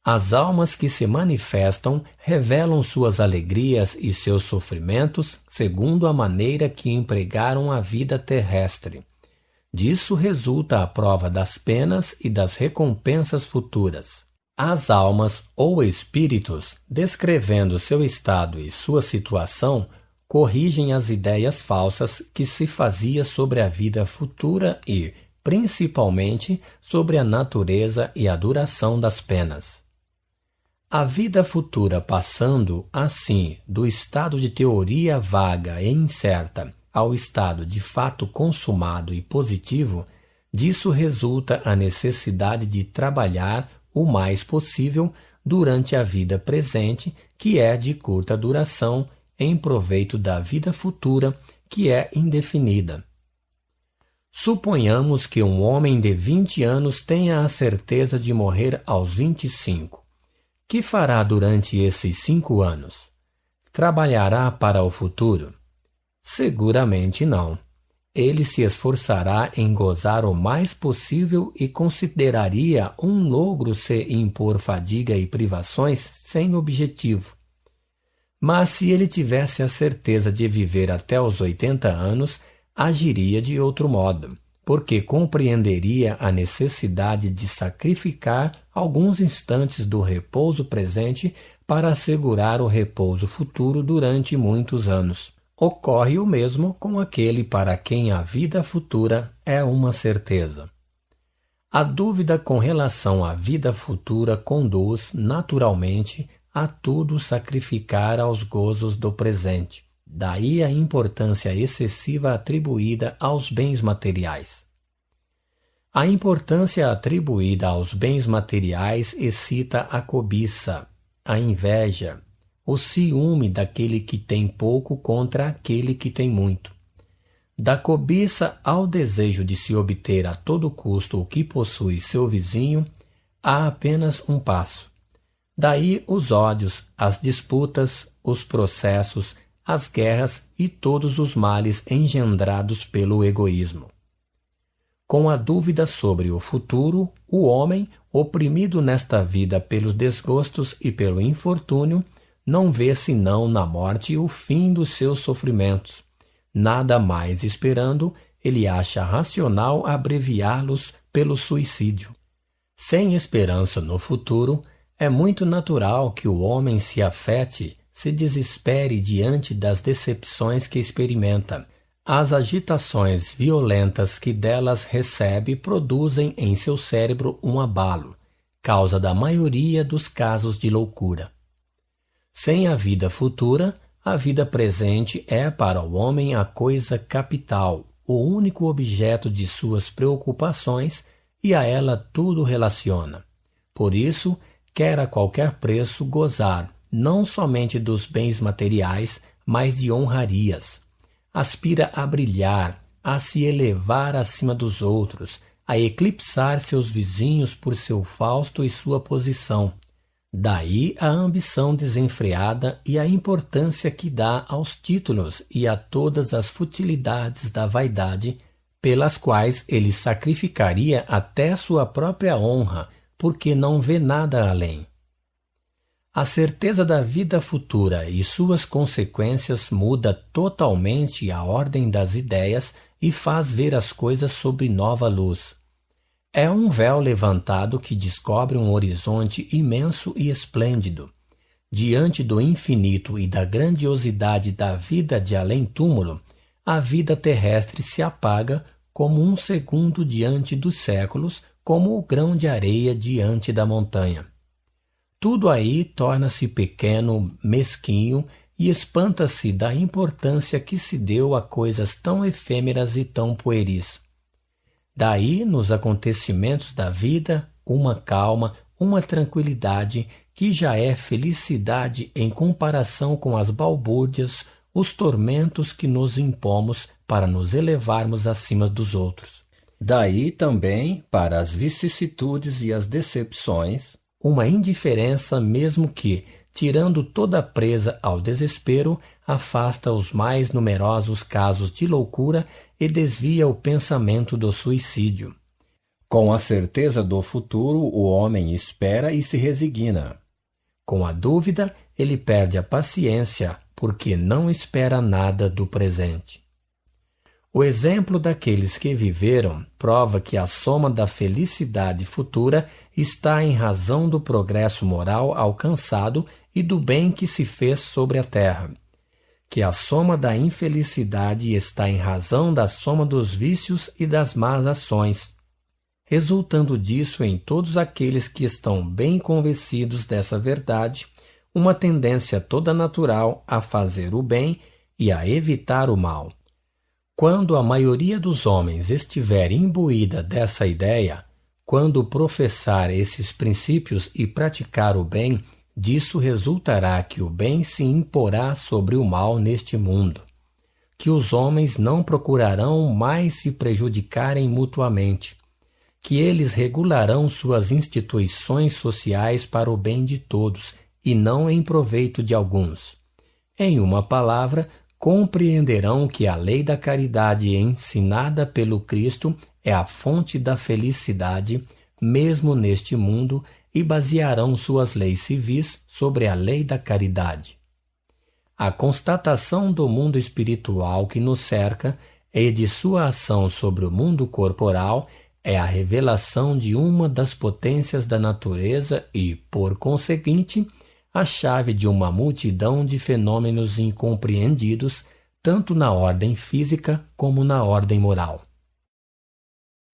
As almas que se manifestam revelam suas alegrias e seus sofrimentos segundo a maneira que empregaram a vida terrestre. Disso resulta a prova das penas e das recompensas futuras. As almas ou espíritos, descrevendo seu estado e sua situação, corrigem as ideias falsas que se fazia sobre a vida futura e, principalmente, sobre a natureza e a duração das penas. A vida futura passando, assim, do estado de teoria vaga e incerta ao estado de fato consumado e positivo, disso resulta a necessidade de trabalhar o mais possível durante a vida presente, que é de curta duração, em proveito da vida futura, que é indefinida. Suponhamos que um homem de 20 anos tenha a certeza de morrer aos 25. Que fará durante esses 5 anos? Trabalhará para o futuro? Seguramente não. Ele se esforçará em gozar o mais possível e consideraria um logro se impor fadiga e privações sem objetivo. Mas se ele tivesse a certeza de viver até os 80 anos, agiria de outro modo, porque compreenderia a necessidade de sacrificar alguns instantes do repouso presente para assegurar o repouso futuro durante muitos anos. Ocorre o mesmo com aquele para quem a vida futura é uma certeza. A dúvida com relação à vida futura conduz, naturalmente, a tudo sacrificar aos gozos do presente. Daí a importância excessiva atribuída aos bens materiais. A importância atribuída aos bens materiais excita a cobiça, a inveja, o ciúme daquele que tem pouco contra aquele que tem muito. Da cobiça ao desejo de se obter a todo custo o que possui seu vizinho, há apenas um passo. Daí os ódios, as disputas, os processos, as guerras e todos os males engendrados pelo egoísmo. Com a dúvida sobre o futuro, o homem, oprimido nesta vida pelos desgostos e pelo infortúnio, não vê senão na morte o fim dos seus sofrimentos. Nada mais esperando, ele acha racional abreviá-los pelo suicídio. Sem esperança no futuro, é muito natural que o homem se afete, se desespere diante das decepções que experimenta. As agitações violentas que delas recebe produzem em seu cérebro um abalo, causa da maioria dos casos de loucura. Sem a vida futura, a vida presente é para o homem a coisa capital, o único objeto de suas preocupações, e a ela tudo relaciona. Por isso, quer a qualquer preço gozar, não somente dos bens materiais, mas de honrarias. Aspira a brilhar, a se elevar acima dos outros, a eclipsar seus vizinhos por seu fausto e sua posição. Daí a ambição desenfreada e a importância que dá aos títulos e a todas as futilidades da vaidade, pelas quais ele sacrificaria até sua própria honra, porque não vê nada além. A certeza da vida futura e suas consequências muda totalmente a ordem das ideias e faz ver as coisas sob nova luz. É um véu levantado que descobre um horizonte imenso e esplêndido. Diante do infinito e da grandiosidade da vida de além-túmulo, a vida terrestre se apaga como um segundo diante dos séculos, como o grão de areia diante da montanha. Tudo aí torna-se pequeno, mesquinho, e espanta-se da importância que se deu a coisas tão efêmeras e tão pueris. Daí, nos acontecimentos da vida, uma calma, uma tranquilidade que já é felicidade em comparação com as balbúrdias, os tormentos que nos impomos para nos elevarmos acima dos outros. Daí também, para as vicissitudes e as decepções, uma indiferença mesmo que, tirando toda a presa ao desespero, afasta os mais numerosos casos de loucura e desvia o pensamento do suicídio. Com a certeza do futuro, o homem espera e se resigna. Com a dúvida, ele perde a paciência, porque não espera nada do presente. O exemplo daqueles que viveram prova que a soma da felicidade futura está em razão do progresso moral alcançado e do bem que se fez sobre a terra, que a soma da infelicidade está em razão da soma dos vícios e das más ações, resultando disso em todos aqueles que estão bem convencidos dessa verdade, uma tendência toda natural a fazer o bem e a evitar o mal. Quando a maioria dos homens estiver imbuída dessa ideia, quando professar esses princípios e praticar o bem, disso resultará que o bem se imporá sobre o mal neste mundo, que os homens não procurarão mais se prejudicarem mutuamente, que eles regularão suas instituições sociais para o bem de todos e não em proveito de alguns. Em uma palavra, compreenderão que a lei da caridade ensinada pelo Cristo é a fonte da felicidade, mesmo neste mundo, e basearão suas leis civis sobre a lei da caridade. A constatação do mundo espiritual que nos cerca e de sua ação sobre o mundo corporal é a revelação de uma das potências da natureza e, por conseguinte, a chave de uma multidão de fenômenos incompreendidos, tanto na ordem física como na ordem moral.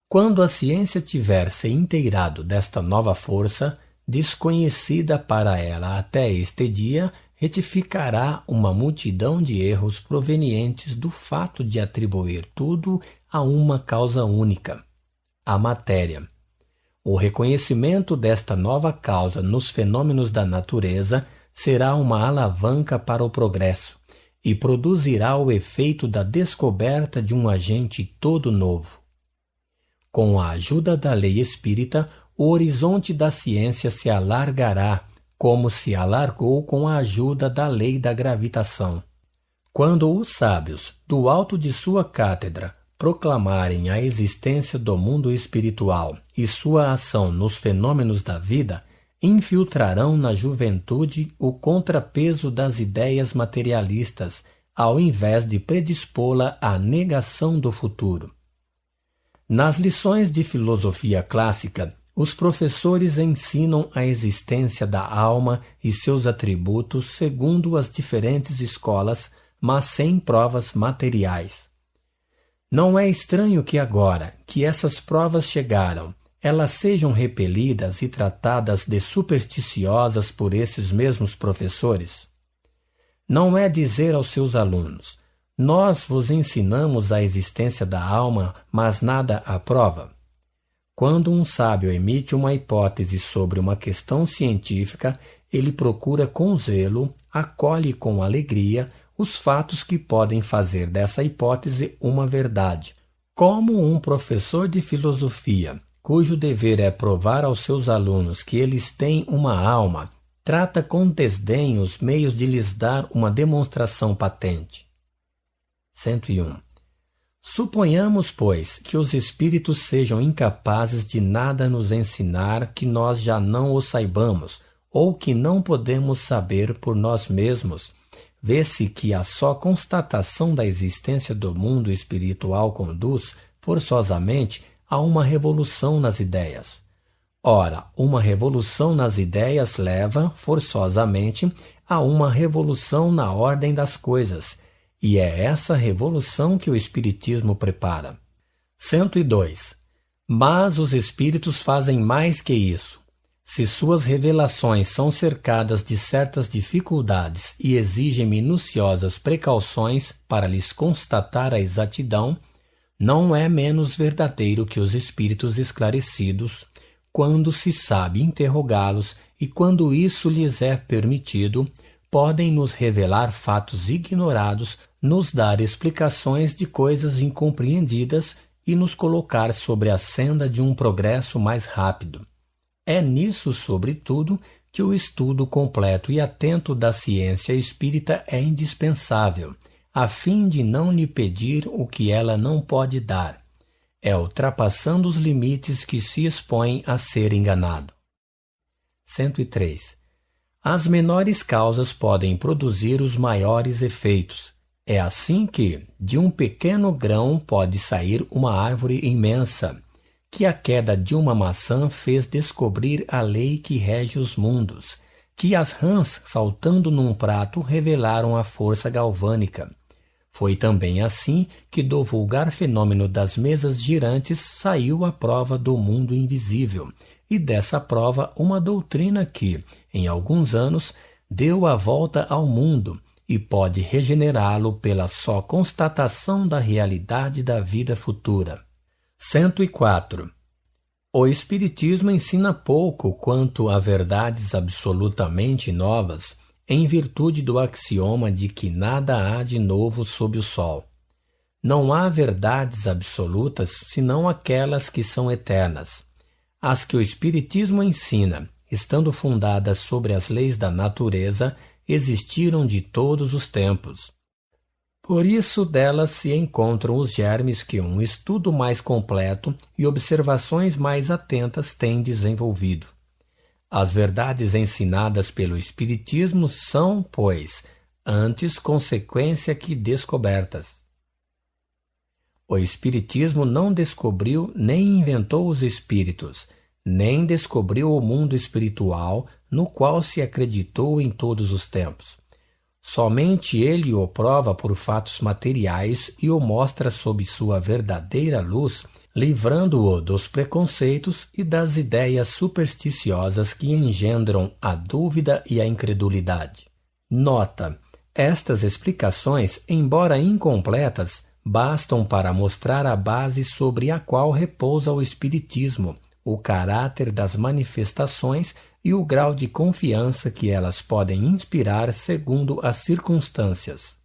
Quando a ciência tiver se inteirado desta nova força, desconhecida para ela até este dia, retificará uma multidão de erros provenientes do fato de atribuir tudo a uma causa única, a matéria. O reconhecimento desta nova causa nos fenômenos da natureza será uma alavanca para o progresso e produzirá o efeito da descoberta de um agente todo novo. Com a ajuda da lei espírita, o horizonte da ciência se alargará, como se alargou com a ajuda da lei da gravitação. Quando os sábios, do alto de sua cátedra, proclamarem a existência do mundo espiritual e sua ação nos fenômenos da vida, infiltrarão na juventude o contrapeso das ideias materialistas, ao invés de predispô-la à negação do futuro. Nas lições de filosofia clássica, os professores ensinam a existência da alma e seus atributos segundo as diferentes escolas, mas sem provas materiais. Não é estranho que agora que essas provas chegaram, elas sejam repelidas e tratadas de supersticiosas por esses mesmos professores? Não é dizer aos seus alunos: nós vos ensinamos a existência da alma, mas nada a prova. Quando um sábio emite uma hipótese sobre uma questão científica, ele procura com zelo, acolhe com alegria os fatos que podem fazer dessa hipótese uma verdade. Como um professor de filosofia, cujo dever é provar aos seus alunos que eles têm uma alma, trata com desdém os meios de lhes dar uma demonstração patente. 101. Suponhamos, pois, que os espíritos sejam incapazes de nada nos ensinar que nós já não o saibamos, ou que não podemos saber por nós mesmos. Vê-se que a só constatação da existência do mundo espiritual conduz, forçosamente, a uma revolução nas ideias. Ora, uma revolução nas ideias leva, forçosamente, a uma revolução na ordem das coisas, e é essa revolução que o Espiritismo prepara. 102. Mas os Espíritos fazem mais que isso. Se suas revelações são cercadas de certas dificuldades e exigem minuciosas precauções para lhes constatar a exatidão, não é menos verdadeiro que os Espíritos esclarecidos, quando se sabe interrogá-los e quando isso lhes é permitido, podem nos revelar fatos ignorados, nos dar explicações de coisas incompreendidas e nos colocar sobre a senda de um progresso mais rápido. É nisso, sobretudo, que o estudo completo e atento da ciência espírita é indispensável, a fim de não lhe pedir o que ela não pode dar. É ultrapassando os limites que se expõe a ser enganado. 103. As menores causas podem produzir os maiores efeitos. É assim que, de um pequeno grão pode sair uma árvore imensa, que a queda de uma maçã fez descobrir a lei que rege os mundos, que as rãs saltando num prato revelaram a força galvânica. Foi também assim que do vulgar fenômeno das mesas girantes saiu a prova do mundo invisível, e dessa prova uma doutrina que, em alguns anos, deu a volta ao mundo e pode regenerá-lo pela só constatação da realidade da vida futura. 104. O Espiritismo ensina pouco quanto a verdades absolutamente novas, em virtude do axioma de que nada há de novo sob o sol. Não há verdades absolutas senão aquelas que são eternas. As que o Espiritismo ensina, estando fundadas sobre as leis da natureza, existiram de todos os tempos. Por isso delas se encontram os germes que um estudo mais completo e observações mais atentas têm desenvolvido. As verdades ensinadas pelo Espiritismo são, pois, antes consequência que descobertas. O Espiritismo não descobriu nem inventou os espíritos, nem descobriu o mundo espiritual no qual se acreditou em todos os tempos. Somente ele o prova por fatos materiais e o mostra sob sua verdadeira luz, livrando-o dos preconceitos e das ideias supersticiosas que engendram a dúvida e a incredulidade. Nota: estas explicações, embora incompletas, bastam para mostrar a base sobre a qual repousa o Espiritismo, o caráter das manifestações e o grau de confiança que elas podem inspirar segundo as circunstâncias.